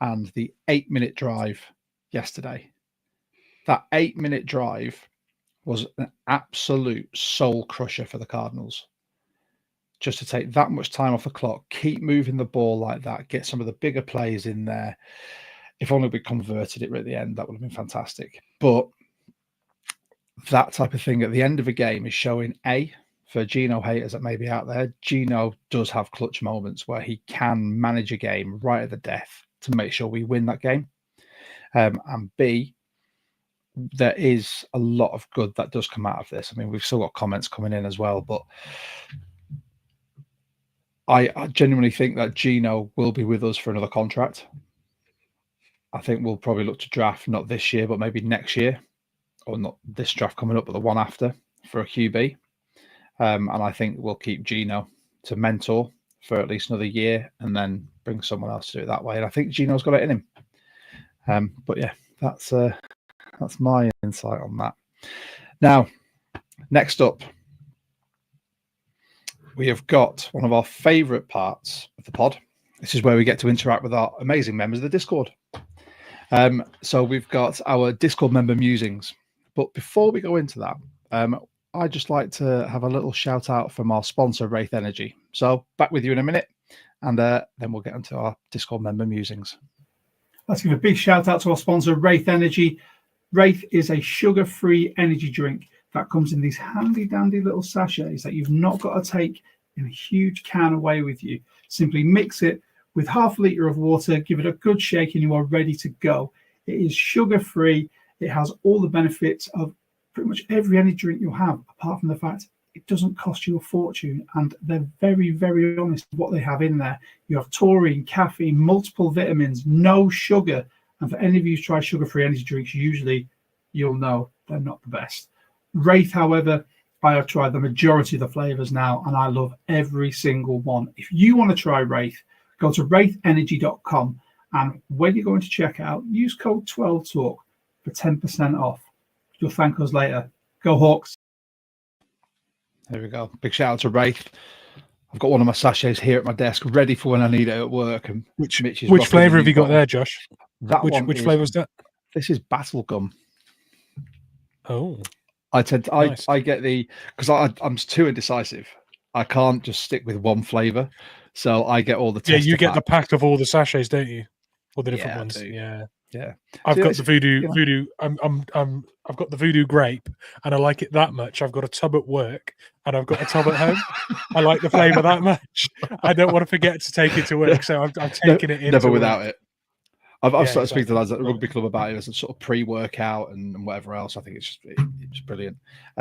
and the 8-minute drive yesterday. That 8-minute drive was an absolute soul crusher for the Cardinals. Just to take that much time off the clock, keep moving the ball like that, get some of the bigger plays in there. If only we converted it at the end, that would have been fantastic. But that type of thing at the end of a game is showing, for Gino haters that may be out there, Gino does have clutch moments where he can manage a game right at the death to make sure we win that game. And B, there is a lot of good that does come out of this. I mean, we've still got comments coming in as well, but I genuinely think that Gino will be with us for another contract. I think we'll probably look to draft not this year, but maybe next year, or not this draft coming up, but the one after for a QB. And I think we'll keep Gino to mentor for at least another year and then bring someone else to do it that way. And I think Gino's got it in him. But yeah, that's my insight on that. Now, next up, we have got one of our favourite parts of the pod. This is where we get to interact with our amazing members of the Discord. So we've got our Discord member musings. But before we go into that, I'd just like to have a little shout out from our sponsor, Wraith Energy. So back with you in a minute, and then we'll get into our Discord member musings. Let's give a big shout out to our sponsor, Wraith Energy. Wraith is a sugar-free energy drink that comes in these handy-dandy little sachets that you've not got to take in a huge can away with you. Simply mix it with half a litre of water, give it a good shake, and you are ready to go. It is sugar-free. It has all the benefits of pretty much every energy drink you'll have, apart from the fact it doesn't cost you a fortune. And they're very, very honest with what they have in there. You have taurine, caffeine, multiple vitamins, no sugar. And for any of you who try sugar-free energy drinks, usually you'll know they're not the best. Wraith, however, I have tried the majority of the flavors now, and I love every single one. If you want to try Wraith, go to wraithEnergy.com, and when you're going to check out, use code 12TALK for 10% off. You'll thank us later. Go Hawks. There we go. Big shout out to Wraith. I've got one of my sachets here at my desk, ready for when I need it at work. And which flavour have you got there, Josh? Which flavour was that? This is Battle Gum. Oh. I get the, because I'm too indecisive. I can't just stick with one flavour. So I get all the tester you get pack. The pack of all the sachets, don't you? All the different ones. Yeah. I've got the voodoo. I've got the voodoo grape, and I like it that much. I've got a tub at work, and I've got a tub at home. I like the flavour that much. I don't want to forget to take it to work, so I'm taking it in. Never without it. I've started speaking to lads at the rugby club about it as a sort of pre-workout and whatever else. I think it's brilliant.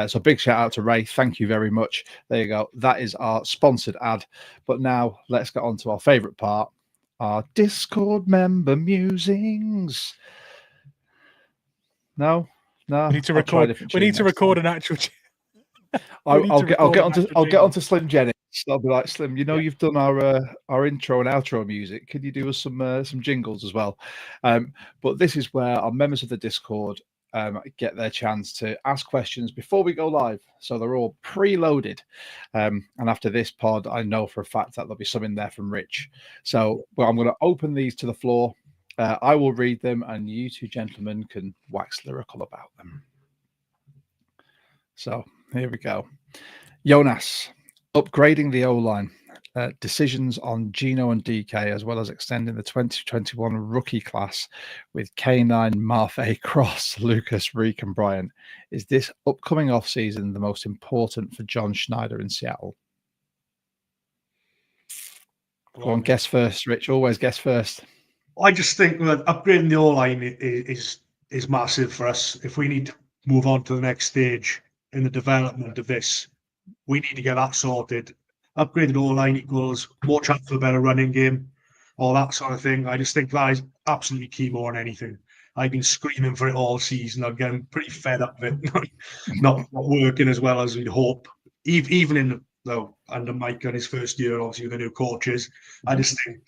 So big shout out to Ray. Thank you very much. There you go. That is our sponsored ad. But now let's get on to our favourite part, our Discord member musings. No. We need to record. We need to record an actual. I'll get onto Slim Jennings. I'll be like, Slim, you've done our intro and outro music. Could you do us some jingles as well? But this is where our members of the Discord get their chance to ask questions before we go live. So they're all preloaded. And after this pod, I know for a fact that there'll be some in there from Rich. So I'm going to open these to the floor. I will read them, and you two gentlemen can wax lyrical about them. So here we go. Jonas, upgrading the O-line, decisions on Gino and DK, as well as extending the 2021 rookie class with K9, Marfay, Cross, Lucas, Reek, and Brian. Is this upcoming offseason the most important for John Schneider in Seattle? Go on, guess first, Rich. Always guess first. I just think that upgrading the O-line is massive for us. If we need to move on to the next stage in the development of this, we need to get that sorted. Upgraded O-line equals more chance for a better running game, all that sort of thing. I just think that is absolutely key more than anything. I've been screaming for it all season. I'm getting pretty fed up with it not working as well as we'd hope. Even under Mike and his first year, obviously with the new coaches, I just think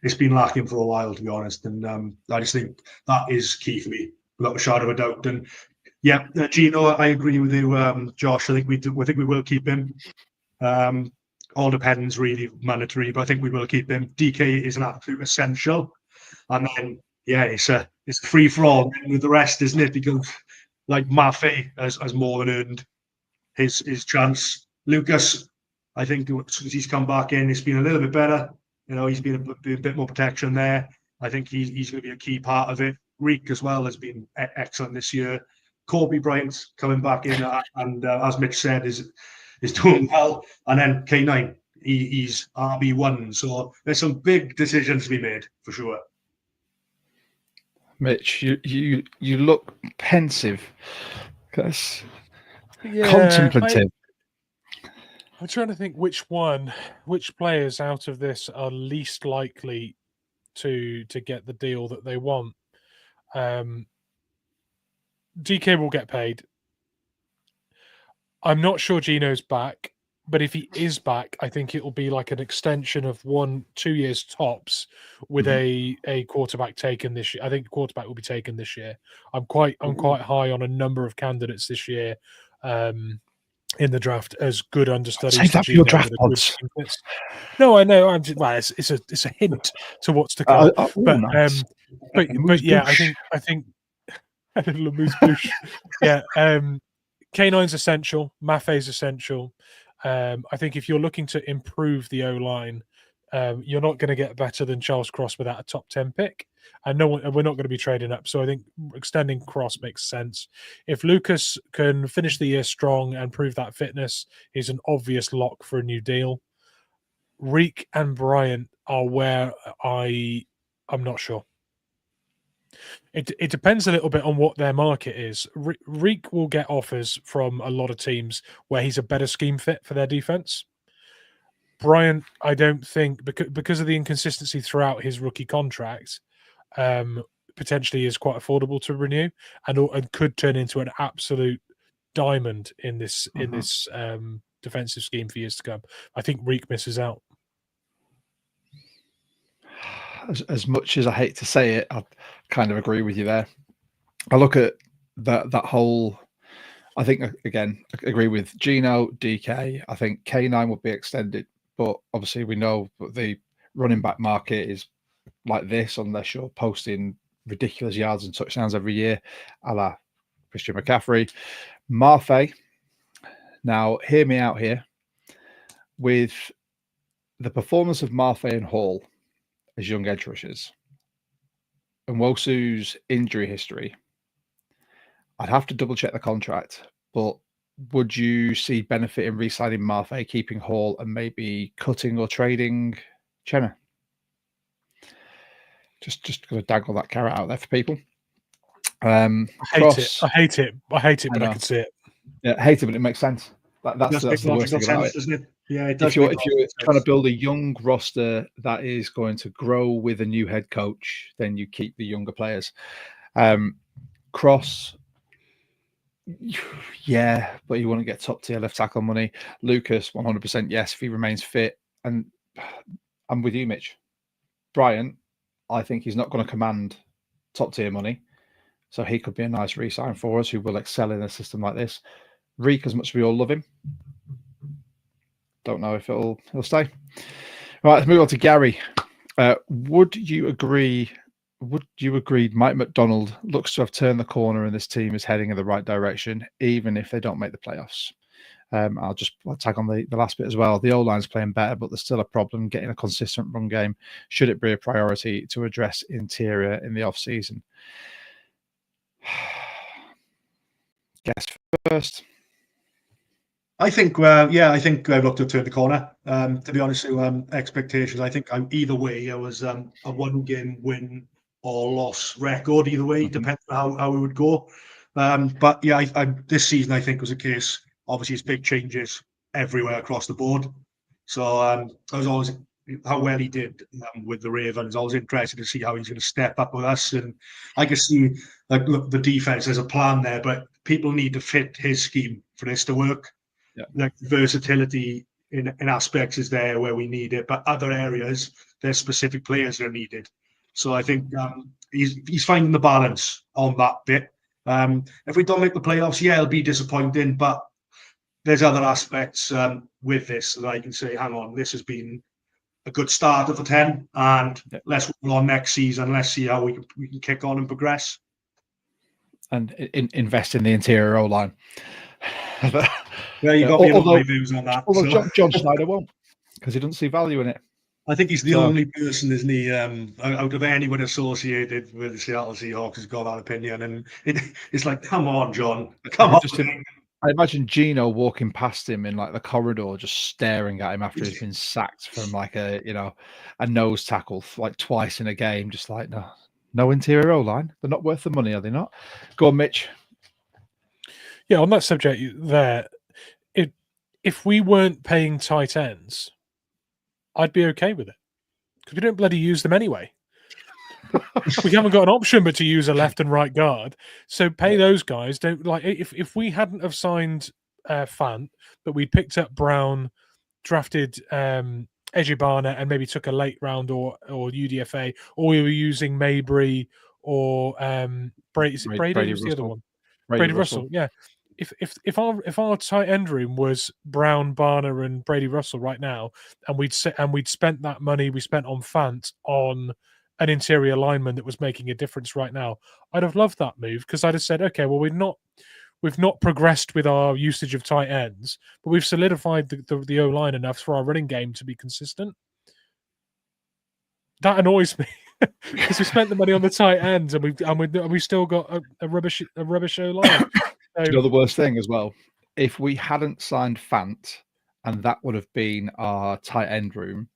it's been lacking for a while, to be honest. And I just think that is key for me, without a shadow of a doubt. And yeah, Gino, I agree with you, Josh. I think we will keep him. All depends, really, mandatory, but I think we will keep him. DK is an absolute essential. And then, yeah, it's a free for all with the rest, isn't it? Because like Maffei has more than earned his chance. Lucas, I think since he's come back in, it's been a little bit better. He's been a bit more protection there. I think he's going to be a key part of it. Reek as well has been excellent this year. Kobe Bryant's coming back in, and as Mitch said, is doing well. And then K9, he's RB1. So there's some big decisions to be made for sure. Mitch, you look pensive. Contemplative. I'm trying to think which players out of this are least likely to get the deal that they want. DK will get paid. I'm not sure Gino's back, but if he is back, I think it will be like an extension of 1-2 years tops with a quarterback taken this year. I think quarterback will be taken this year. I'm quite high on a number of candidates this year in the draft as good understudies. Save that for your draft pods. No, I know. It's a hint to what's to come. Nice. But yeah, I think a little amuse bouche. Yeah. K9's essential. Maffei's essential. I think if you're looking to improve the O-line, you're not going to get better than Charles Cross without a top 10 pick. And we're not going to be trading up. So I think extending Cross makes sense. If Lucas can finish the year strong and prove that fitness, he's an obvious lock for a new deal. Reek and Bryant are where I'm not sure. It depends a little bit on what their market is. Reek will get offers from a lot of teams where he's a better scheme fit for their defense. Bryant, I don't think, because of the inconsistency throughout his rookie contract, potentially is quite affordable to renew and could turn into an absolute diamond in this defensive scheme for years to come. I think Reek misses out. As much as I hate to say it, I kind of agree with you there. I look at that whole. I think again, I agree with Gino, DK. I think K9 would be extended, but obviously we know that the running back market is like this unless you're posting ridiculous yards and touchdowns every year, a la Christian McCaffrey. Maffei. Now, hear me out here. With the performance of Maffei and Hall as young edge rushers and Wosu's injury history, I'd have to double check the contract, but would you see benefit in re-signing Maffei, keeping Hall, and maybe cutting or trading Chenna? Just going to dangle that carrot out there for people. I hate it, but I can see it. Yeah, I hate it, but it makes sense. That's the worst thing about it. Doesn't it? Yeah, it does. If you're trying to build a young roster that is going to grow with a new head coach, then you keep the younger players. Cross, yeah, but you want to get top tier left tackle money. Lucas, 100% yes, if he remains fit. And I'm with you, Mitch. Bryant, I think he's not going to command top tier money, so he could be a nice re-sign for us who will excel in a system like this. Reek, as much as we all love him, don't know if he'll stay. Right, let's move on to Gary. Would you agree Mike McDonald looks to have turned the corner and this team is heading in the right direction, even if they don't make the playoffs? I'll tag on the last bit as well. The O-line's playing better, but there's still a problem getting a consistent run game. Should it be a priority to address interior in the off-season? Guess first. I think I've looked to turn the corner. To be honest, expectations. I think either way, it was a one-game win or loss record. Either way, depending on how it would go. But yeah, this season I think was a case. Obviously, it's big changes everywhere across the board. So I was always how well he did with the Ravens. I was interested to see how he's going to step up with us, and I can see look, the defense has a plan there, but people need to fit his scheme for this to work. Yeah. Like versatility in aspects is there where we need it, but other areas there's specific players that are needed. So I think he's finding the balance on that bit. If we don't make the playoffs, yeah, it'll be disappointing, but there's other aspects with this that I can say, hang on, this has been a good start of the 10, and let's roll on next season. Let's see how we can kick on and progress. And invest in the interior O-line. Yeah, you got me on my views on that. Although John Schneider won't, because he doesn't see value in it. I think he's the only person, isn't he, out of anyone associated with the Seattle Seahawks who's got that opinion. And it's like, come on, John. Come on. I imagine Gino walking past him in like the corridor, just staring at him after he's been sacked from like a nose tackle like twice in a game. Just like, no interior O-line. They're not worth the money, are they not? Go on, Mitch. Yeah, on that subject there, if we weren't paying tight ends, I'd be okay with it because we don't bloody use them anyway. We haven't got an option but to use a left and right guard. So pay those guys. Don't like if we hadn't have signed Fant, but we picked up Brown, drafted Ejibana, and maybe took a late round or UDFA, or we were using Mabry or Brady. Who's the other one? Brady Russell. Yeah. If our tight end room was Brown, Barner, and Brady Russell right now, and we'd spent that money we spent on Fant on an interior lineman that was making a difference right now, I'd have loved that move because I'd have said, okay, well we've not progressed with our usage of tight ends, but we've solidified the O line enough for our running game to be consistent. That annoys me because we spent the money on the tight ends and we still got a rubbish O line. So, you know the worst thing as well? If we hadn't signed Fant and that would have been our tight end room,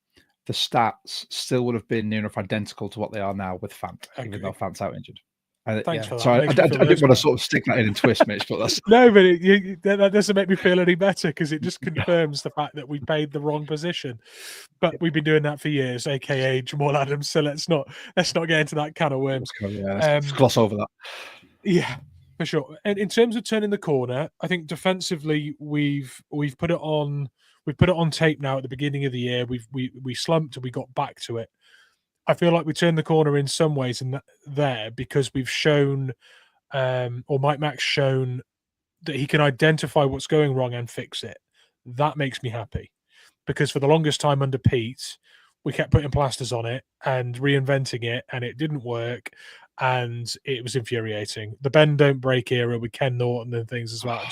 the stats still would have been near enough identical to what they are now with Fant, even though Fant's out injured. Thanks for that. Sorry, I didn't want to sort of stick that in and twist, Mitch, but that's no, but that doesn't make me feel any better because it just confirms the fact that we paid the wrong position. But we've been doing that for years, aka Jamal Adams. So let's not get into that can of worms. Let's gloss over that. Yeah, for sure. And in terms of turning the corner, I think defensively we've put it on tape now. At the beginning of the year, we slumped and we got back to it. I feel like we turned the corner in some ways there because we've shown, or Mike Mack's shown that he can identify what's going wrong and fix it. That makes me happy because for the longest time under Pete, we kept putting plasters on it and reinventing it, and it didn't work, and it was infuriating. The bend don't break era with Ken Norton and things as well.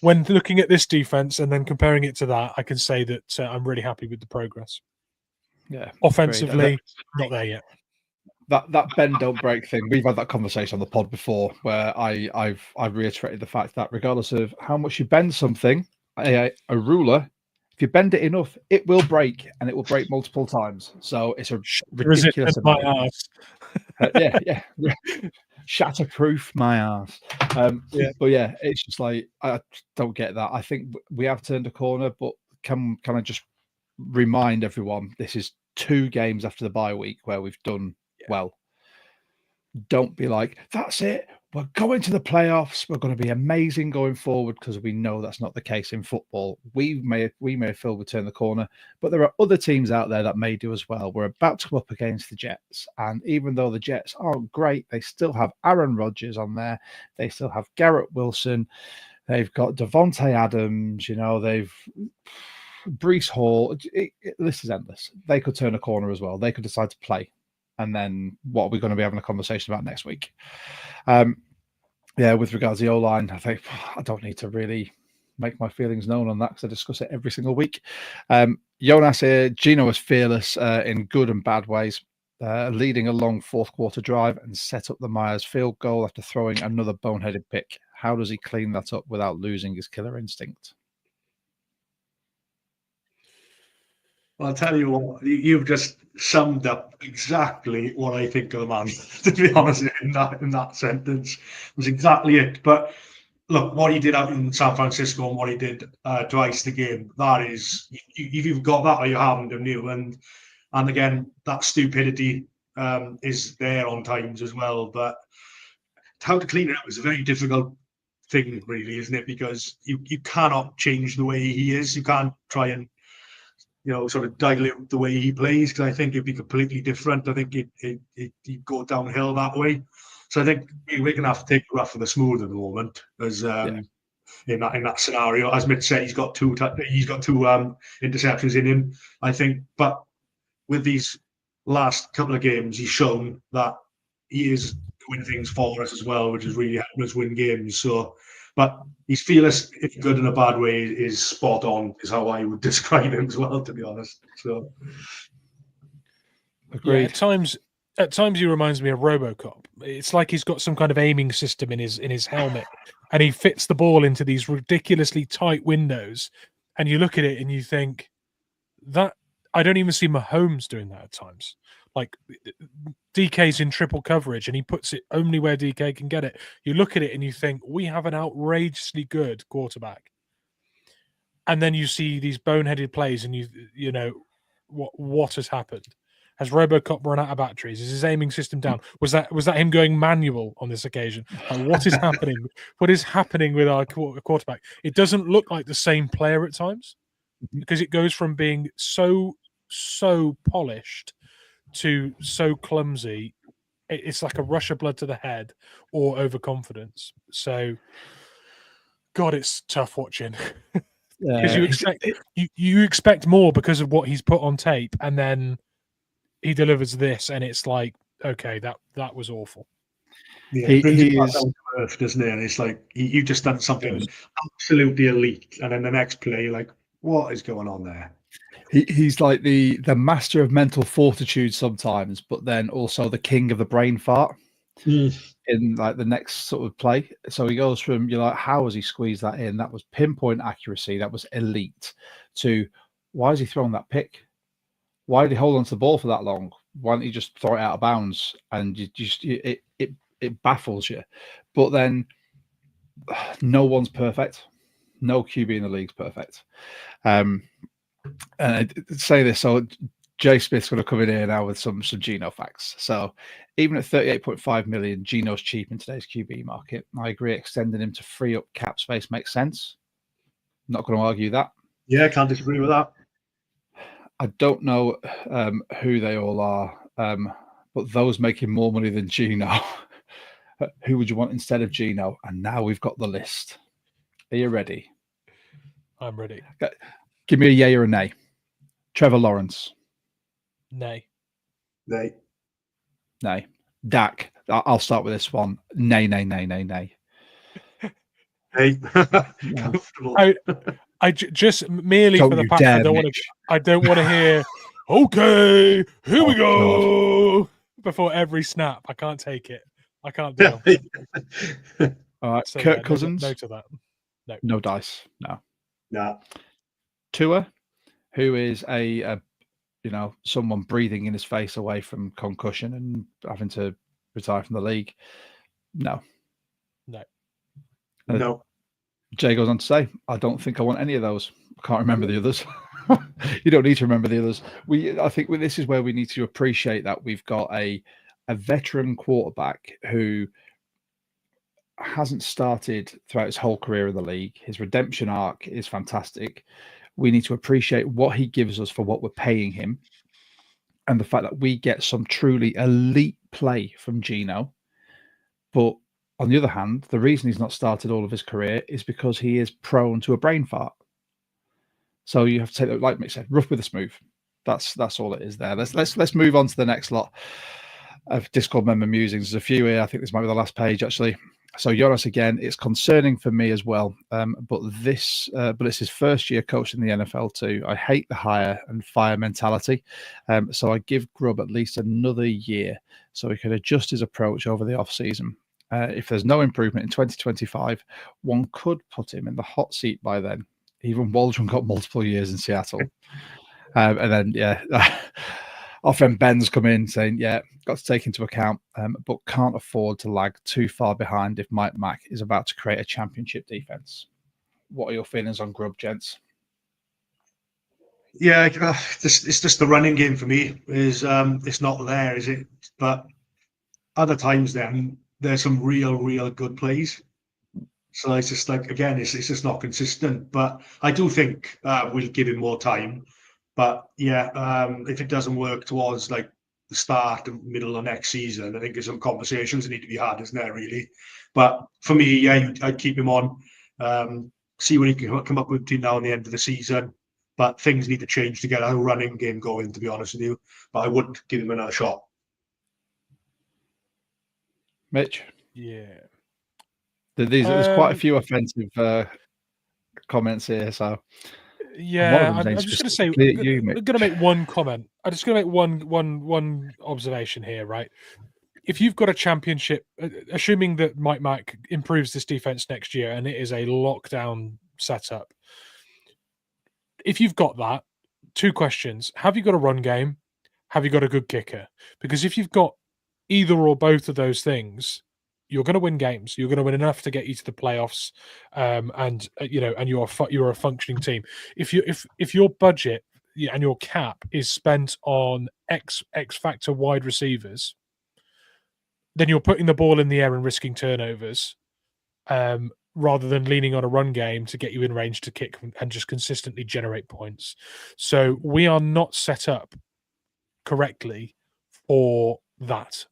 When looking at this defense and then comparing it to that, I can say that I'm really happy with the progress. Yeah, offensively, not there yet. That bend don't break thing. We've had that conversation on the pod before, where I've reiterated the fact that regardless of how much you bend something, a ruler, if you bend it enough, it will break, and it will break multiple times. So it's a ridiculous amount. Yeah. Shatterproof my ass. But yeah, it's just like I don't get that. I think we have turned a corner, but can I just remind everyone this is 2 games after the bye week where we've done well. Don't be like, that's it, we're going to the playoffs, we're going to be amazing going forward, because we know that's not the case in football. We may feel we turn the corner, but there are other teams out there that may do as well. We're about to go up against the Jets, and even though the Jets aren't great, they still have Aaron Rodgers on there, they still have Garrett Wilson, they've got Devontae Adams, they've Breece Hall. This is endless. They could turn a corner as well. They could decide to play. And then what are we going to be having a conversation about next week? With regards to the O-line, I think I don't need to really make my feelings known on that because I discuss it every single week. Jonas here, Gino is fearless in good and bad ways, leading a long fourth quarter drive and set up the Myers field goal after throwing another boneheaded pick. How does he clean that up without losing his killer instinct? Well, I'll tell you what, you've just summed up exactly what I think of the man, to be honest, in that sentence. It was exactly it. But look, what he did out in San Francisco and what he did to ice the game, that is, you've got that or you haven't, haven't you? And again, that stupidity is there on times as well. But how to clean it up is a very difficult thing, really, isn't it? Because you cannot change the way he is. You can't try and sort of dilute the way he plays, because I think it'd be completely different. I think he'd go downhill that way. So I think we're going to have to take the rough for the smooth at the moment, as in that scenario. As Mitch said, he's got two interceptions in him, I think. But with these last couple of games, he's shown that he is doing things for us as well, which is really helping us win games. So. But he's fearless, if good in a bad way, is spot on, is how I would describe him as well, to be honest. So, agreed. Yeah, at times he reminds me of RoboCop. It's like he's got some kind of aiming system in his helmet, and he fits the ball into these ridiculously tight windows. And you look at it and you think that I don't even see Mahomes doing that at times. Like DK's in triple coverage and he puts it only where DK can get it. You look at it and you think we have an outrageously good quarterback. and then you see these boneheaded plays, and you know what has happened. Has RoboCop run out of batteries? Is his aiming system down? Was that him going manual on this occasion? Like, what is happening? What is happening with our quarterback? It doesn't look like the same player at times, because it goes from being so polished to so clumsy. It's like a rush of blood to the head or overconfidence. So, God, it's tough watching. Because you expect more because of what he's put on tape, and then he delivers this, and it's like, okay, that was awful. Yeah, he brings it back down to earth, doesn't it? And it's like you just done something absolutely elite, and then the next play, you're like, what is going on there? He's like the master of mental fortitude sometimes, but then also the king of the brain fart in like the next sort of play. So he goes from, you're like, how has he squeezed that in? That was pinpoint accuracy. That was elite. To why is he throwing that pick? Why did he hold on to the ball for that long? Why don't you just throw it out of bounds? And it baffles you. But then no one's perfect. No QB in the league's perfect. And I say this, so Jay Smith's going to come in here now with some Geno facts. So even at 38.5 million, Geno's cheap in today's QB market. I agree, extending him to free up cap space makes sense. Not going to argue that. Yeah, I can't disagree with that. I don't know who they all are, but those making more money than Geno, who would you want instead of Geno? And now we've got the list. Are you ready? I'm ready. Okay. Give me a yay or a nay. Trevor Lawrence. Nay. Nay. Nay. Dak. I'll start with this one. Nay, nay, nay, nay, nay. Hey. Comfortable. I just merely for the fact I don't want to hear, okay, here we go, God, before every snap. I can't take it. I can't deal. All right, so, Kirk Cousins. No to that. No dice. No. Nah. Tua, who is someone breathing in his face away from concussion and having to retire from the league. No. Jay goes on to say, I don't think I want any of those. I can't remember the others. You don't need to remember the others. I think this is where we need to appreciate that we've got a veteran quarterback who hasn't started throughout his whole career in the league. His redemption arc is fantastic. We need to appreciate what he gives us for what we're paying him, and the fact that we get some truly elite play from Geno. But on the other hand, the reason he's not started all of his career is because he is prone to a brain fart. So you have to take that, like Mick said, rough with a smooth. That's all it is there. Let's move on to the next lot of Discord member musings. There's a few here. I think this might be the last page actually. So Jonas again, it's concerning for me as well. But it's his first year coaching the NFL too. I hate the hire and fire mentality. So I give Grubb at least another year so he can adjust his approach over the offseason. If there's no improvement in 2025, one could put him in the hot seat by then. Even Waldron got multiple years in Seattle. And then, our friend Ben's come in saying, got to take into account, but can't afford to lag too far behind if Mike Mack is about to create a championship defense. What are your feelings on Grubb, gents? Yeah, it's just the running game for me. It's not there, is it? But other times then, there's some real good plays. So it's just like, again, it's just not consistent. But I do think we'll give him more time. But if it doesn't work towards like the start and middle of next season, I think there's some conversations that need to be had, isn't there, really? But for me, I'd keep him on, see what he can come up with between now and the end of the season. But things need to change to get a running game going, to be honest with you. But I wouldn't give him another shot. Mitch? Yeah. There's quite a few offensive comments here, so I'm just going to say, I'm going to make one comment. I'm just going to make one observation here, right? If you've got a championship, assuming that Mike Mack improves this defense next year and it is a lockdown setup, if you've got that, two questions: have you got a run game? Have you got a good kicker? Because if you've got either or both of those things, you're going to win games. You're going to win enough to get you to the playoffs, and you're a functioning team. If your budget and your cap is spent on X factor wide receivers, then you're putting the ball in the air and risking turnovers, rather than leaning on a run game to get you in range to kick and just consistently generate points. So we are not set up correctly for that.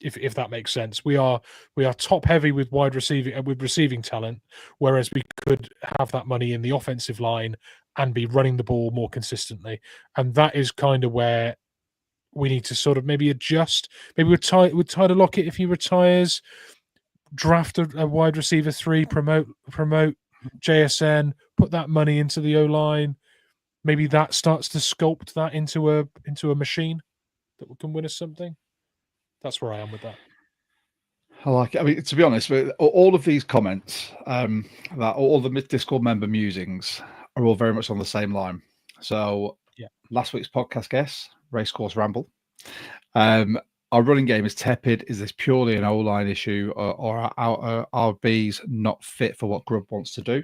If that makes sense, we are top heavy with receiving talent, whereas we could have that money in the offensive line and be running the ball more consistently. And that is kind of where we need to sort of maybe adjust. Maybe with Tyler Lockett, if he retires, draft a wide receiver 3, promote JSN, put that money into the O-line. Maybe that starts to sculpt that into a machine that can win us something. That's where I am with that. I like it. I mean, to be honest, with all of these comments, that all the Discord member musings are all very much on the same line. So, yeah, last week's podcast guest, Racecourse Ramble. Our running game is tepid. Is this purely an O-line issue, or are our RBs not fit for what Grubb wants to do?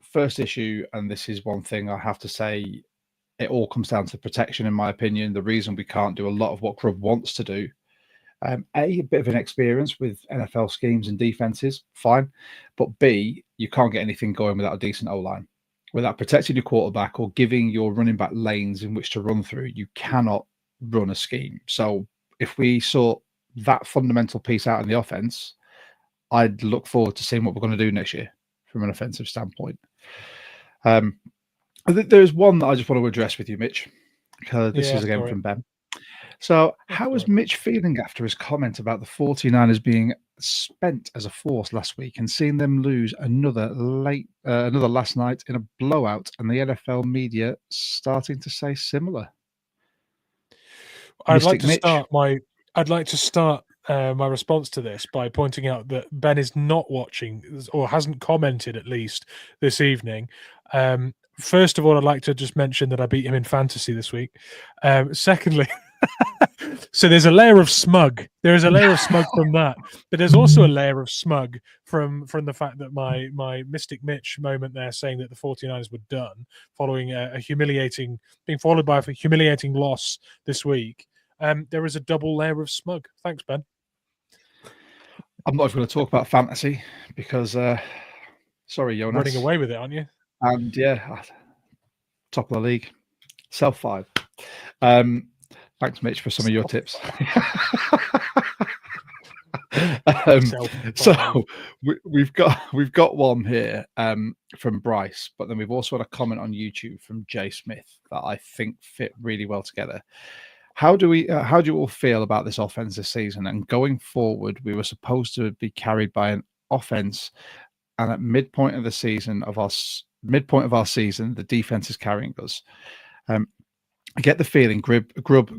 First issue, and this is one thing I have to say, it all comes down to protection, in my opinion. The reason we can't do a lot of what Grubb wants to do, a bit of an experience with NFL schemes and defenses, fine. But B, you can't get anything going without a decent O-line. Without protecting your quarterback or giving your running back lanes in which to run through, you cannot run a scheme. So if we sort that fundamental piece out in the offense, I'd look forward to seeing what we're going to do next year from an offensive standpoint. There's one that I just want to address with you, Mitch, because this is again from Ben. So how is Mitch feeling after his comment about the 49ers being spent as a force last week and seeing them lose another last night in a blowout, and the NFL media starting to say similar? I'd like to start my response to this by pointing out that Ben is not watching, or hasn't commented at least this evening. First of all, I'd like to just mention that I beat him in fantasy this week. Secondly, so there's a layer of smug. There is a layer of smug from that, but there's also a layer of smug from the fact that my Mystic Mitch moment there, saying that the 49ers were done following being followed by a humiliating loss this week. There is a double layer of smug. Thanks, Ben. I'm not even going to talk about fantasy because, sorry, Jonas. Running away with it, aren't you? And yeah, top of the league, self 5. Thanks, Mitch, for some of your tips. So we've got one here from Bryce, but then we've also had a comment on YouTube from Jay Smith that I think fit really well together. How do you all feel about this offense this season? And going forward, we were supposed to be carried by an offense, and at midpoint of our season, the defense is carrying us. I get the feeling Grubb,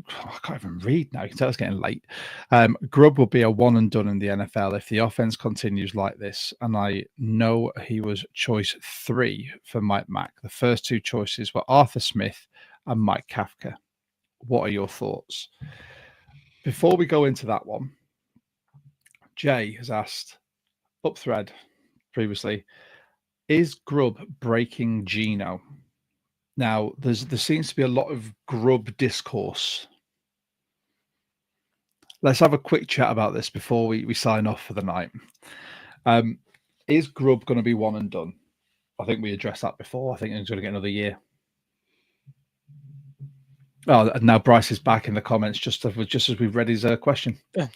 I can't even read now. You can tell it's getting late. Grubb will be a one and done in the NFL if the offense continues like this. And I know he was choice 3 for Mike Mack. The first 2 choices were Arthur Smith and Mike Kafka. What are your thoughts? Before we go into that one, Jay has asked, up thread previously, is Grubb breaking Geno? Now, there seems to be a lot of Grubb discourse. Let's have a quick chat about this before we sign off for the night. Is Grubb going to be one and done? I think we addressed that before. I think he's going to get another year. Oh, and now Bryce is back in the comments just as we've read his question. Yeah, of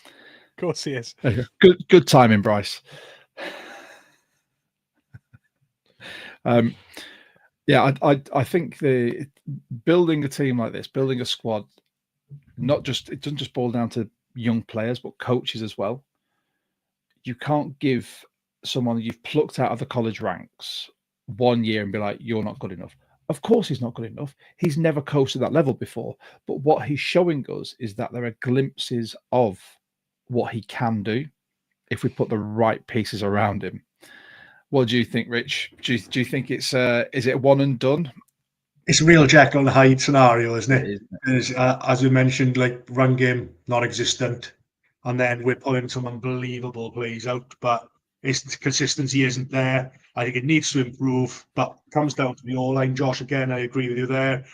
course he is. Good timing, Bryce. Yeah, I think the building a team like this, building a squad, it doesn't just boil down to young players, but coaches as well. You can't give someone you've plucked out of the college ranks 1 year and be like, you're not good enough. Of course he's not good enough. He's never coached at that level before. But what he's showing us is that there are glimpses of what he can do if we put the right pieces around him. What do you think, Rich? Do you think is it one and done? It's a real Jekyll and Hyde scenario, isn't it? As we mentioned, like run game non-existent, and then we're pulling some unbelievable plays out, but its consistency isn't there. I think it needs to improve, but comes down to the O-line. Josh, again, I agree with you there.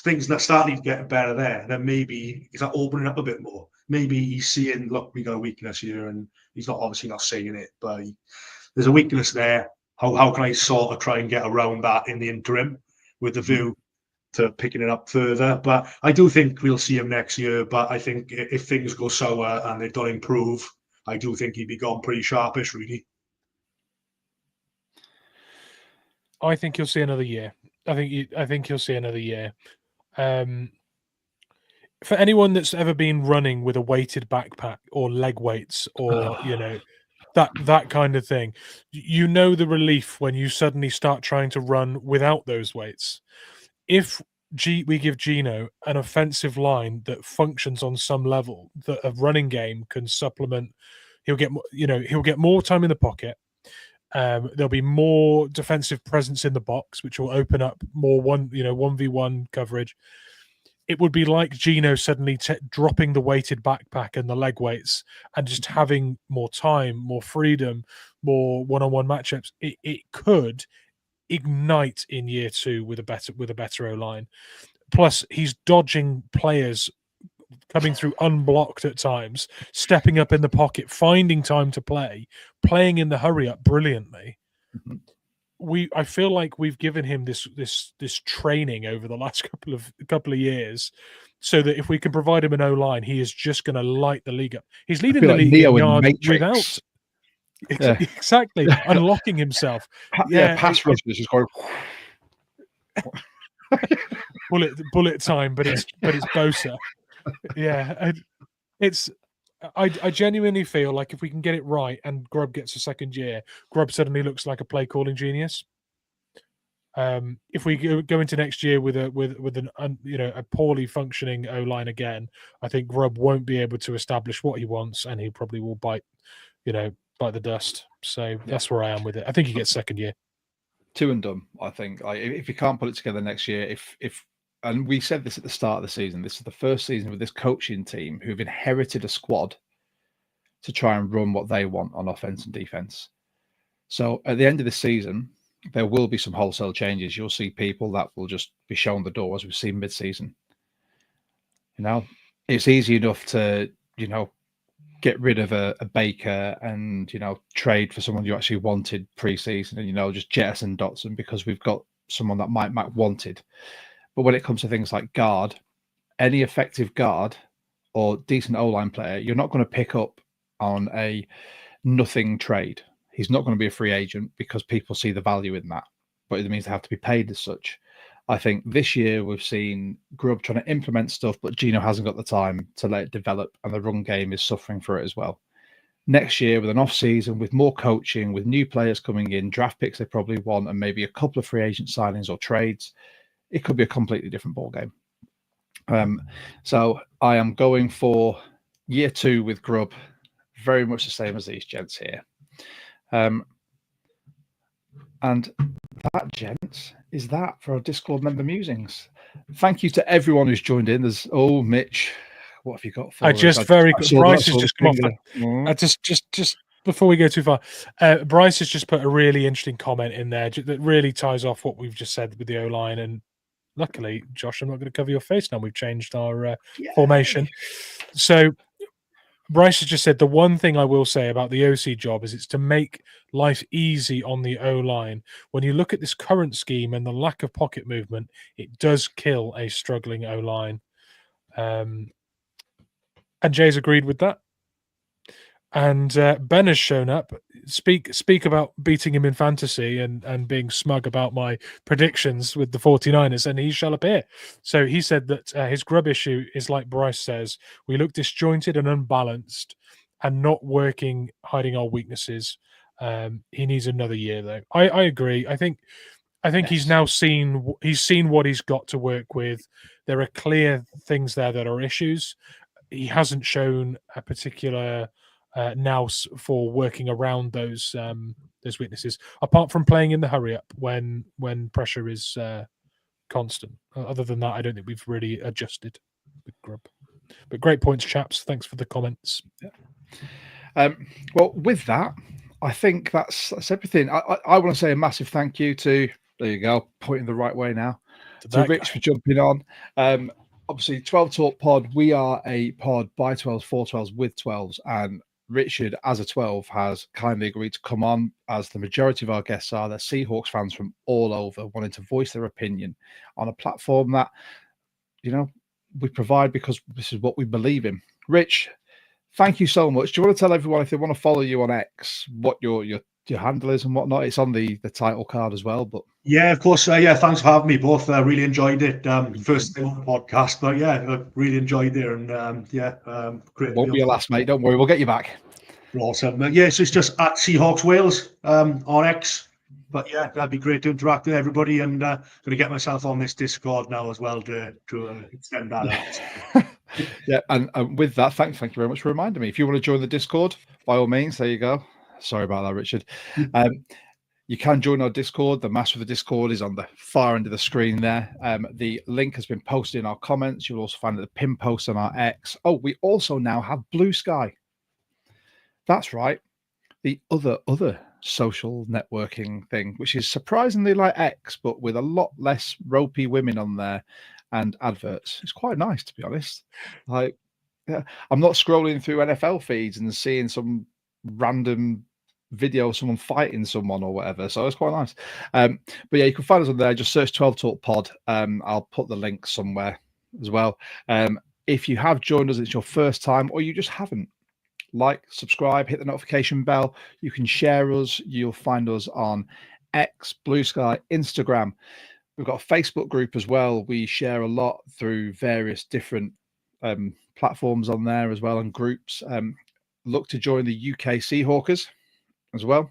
Things that starting to get better there, then maybe he's like opening up a bit more. Maybe he's seeing, look, we got a weakness here, and he's not obviously not saying it, but there's a weakness there. How can I sort of try and get around that in the interim with the view to picking it up further? But I do think we'll see him next year. But I think if things go sour and they don't improve, I do think he'd be gone pretty sharpish, really. I think you'll see another year. I think you'll see another year. For anyone that's ever been running with a weighted backpack or leg weights or that kind of thing, you know the relief when you suddenly start trying to run without those weights. If we give Gino an offensive line that functions on some level, that a running game can supplement, he'll get more time in the pocket. There'll be more defensive presence in the box, which will open up more 1v1 coverage. It would be like Gino suddenly dropping the weighted backpack and the leg weights and just having more time, more freedom, more one-on-one matchups. It could ignite in year 2 with a better O-line. Plus, he's dodging players coming through unblocked at times, stepping up in the pocket, finding time to play, playing in the hurry up brilliantly. Mm-hmm. I feel like we've given him this training over the last couple of years, so that if we can provide him an O-line, he is just going to light the league up. He's leading the league in yards without exactly unlocking himself. Pass rush is just going bullet time, but it's Bosa. I genuinely feel like if we can get it right and Grubb gets a second year, Grubb suddenly looks like a play calling genius. If we go into next year with a poorly functioning O-line again, I think Grubb won't be able to establish what he wants, and he probably will bite the dust. So that's where I am with it. I think he gets second year. 2 and done. I think if he can't put it together next year, and we said this at the start of the season, this is the first season with this coaching team who've inherited a squad to try and run what they want on offense and defense. So at the end of the season, there will be some wholesale changes. You'll see people that will just be shown the door, as we've seen mid-season. It's easy enough to, get rid of a Baker and, trade for someone you actually wanted pre-season and, just jettison Dotson because we've got someone that Mike Mack wanted. But when it comes to things like guard, any effective guard or decent O-line player, you're not going to pick up on a nothing trade. He's not going to be a free agent because people see the value in that, but it means they have to be paid as such. I think this year we've seen Grubb trying to implement stuff, but Gino hasn't got the time to let it develop, and the run game is suffering for it as well. Next year, with an off-season, with more coaching, with new players coming in, draft picks they probably want, and maybe a couple of free agent signings or trades, it could be a completely different ballgame. So I am going for year 2 with Grubb, very much the same as these gents here. And that, gents, is that for our Discord member musings. Thank you to everyone who's joined in. There's Mitch. What have you got for us? Bryce has just come off. Just before we go too far, Bryce has just put a really interesting comment in there that really ties off what we've just said with the O-line. And luckily, Josh, I'm not going to cover your face now. We've changed our formation. So Bryce has just said the one thing I will say about the OC job is it's to make life easy on the O-line. When you look at this current scheme and the lack of pocket movement, it does kill a struggling O-line. And Jay's agreed with that. And Ben has shown up. Speak about beating him in fantasy and being smug about my predictions with the 49ers, and he shall appear. So he said that his Grubb issue is like Bryce says. We look disjointed and unbalanced and not working, hiding our weaknesses. He needs another year, though. I agree. I think he's now seen what he's got to work with. There are clear things there that are issues. He hasn't shown a particular nous for working around those weaknesses, apart from playing in the hurry up when pressure is constant. Other than that, I don't think we've really adjusted with Grubb. But great points, chaps. Thanks for the comments. Well, with that, I think that's everything. I want to say a massive thank you to, there you go, pointing the right way now, to Rich for jumping on. Obviously, 12 Talk Pod, we are a pod by 12s, for 12s, with 12s, and Richard, as a 12, has kindly agreed to come on, as the majority of our guests are. They're Seahawks fans from all over, wanting to voice their opinion on a platform that, we provide because this is what we believe in. Rich, thank you so much. Do you want to tell everyone, if they want to follow you on X, what your handle is and whatnot? It's on the title card as well. But yeah, of course. Thanks for having me both. I really enjoyed it. First time on the podcast, but yeah, I really enjoyed it. And great. Won't be your last, mate. Don't worry, we'll get you back. Awesome. So it's just at Seahawks Wales on X. But yeah, that'd be great to interact with everybody, and going to get myself on this Discord now as well to extend that out. Yeah, and with that, thank you very much for reminding me. If you want to join the Discord, by all means, there you go. Sorry about that, Richard. You can join our Discord. The master of the Discord is on the far end of the screen there. The link has been posted in our comments. You'll also find the pin post on our X. Oh, we also now have Blue Sky. That's right. The other social networking thing, which is surprisingly like X, but with a lot less ropey women on there and adverts. It's quite nice, to be honest. I'm not scrolling through NFL feeds and seeing some random video of someone fighting someone or whatever. So it's quite nice. But yeah, you can find us on there. Just search 12 Talk Pod. I'll put the link somewhere as well. If you have joined us, it's your first time, or you just haven't, like, subscribe, hit the notification bell. You can share us. You'll find us on X, Blue Sky, Instagram. We've got a Facebook group as well. We share a lot through various different platforms on there as well, and groups. Look to join the UK Seahawkers as well.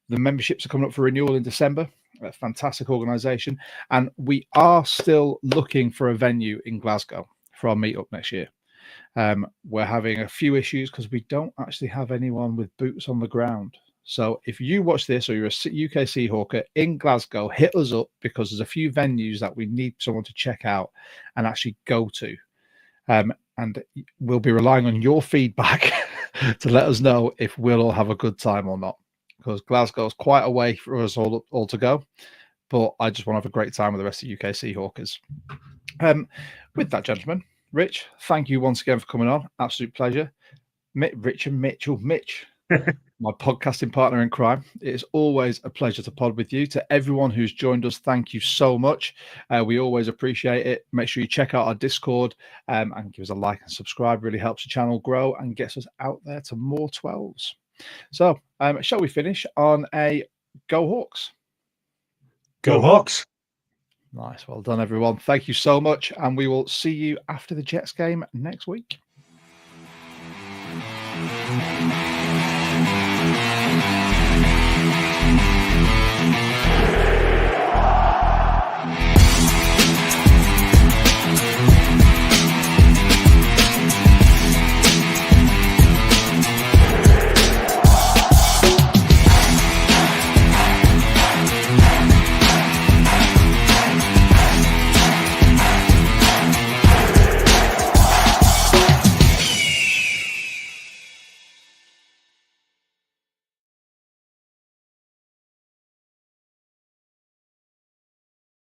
The memberships are coming up for renewal in December. A fantastic organisation. And we are still looking for a venue in Glasgow for our meetup next year. We're having a few issues because we don't actually have anyone with boots on the ground. So if you watch this or you're a UK Seahawker in Glasgow, hit us up, because there's a few venues that we need someone to check out and actually go to. And we'll be relying on your feedback to let us know if we'll all have a good time or not, because Glasgow is quite a way for us all to go. But I just want to have a great time with the rest of UK Seahawkers. With that, gentlemen, Rich, thank you once again for coming on. Absolute pleasure. Mitch, my podcasting partner in crime. It is always a pleasure to pod with you. To everyone who's joined us, thank you so much. We always appreciate it. Make sure you check out our Discord and give us a like and subscribe. Really helps the channel grow and gets us out there to more 12s. So, shall we finish on a Go Hawks? Go Hawks. Nice. Well done, everyone. Thank you so much. And we will see you after the Jets game next week.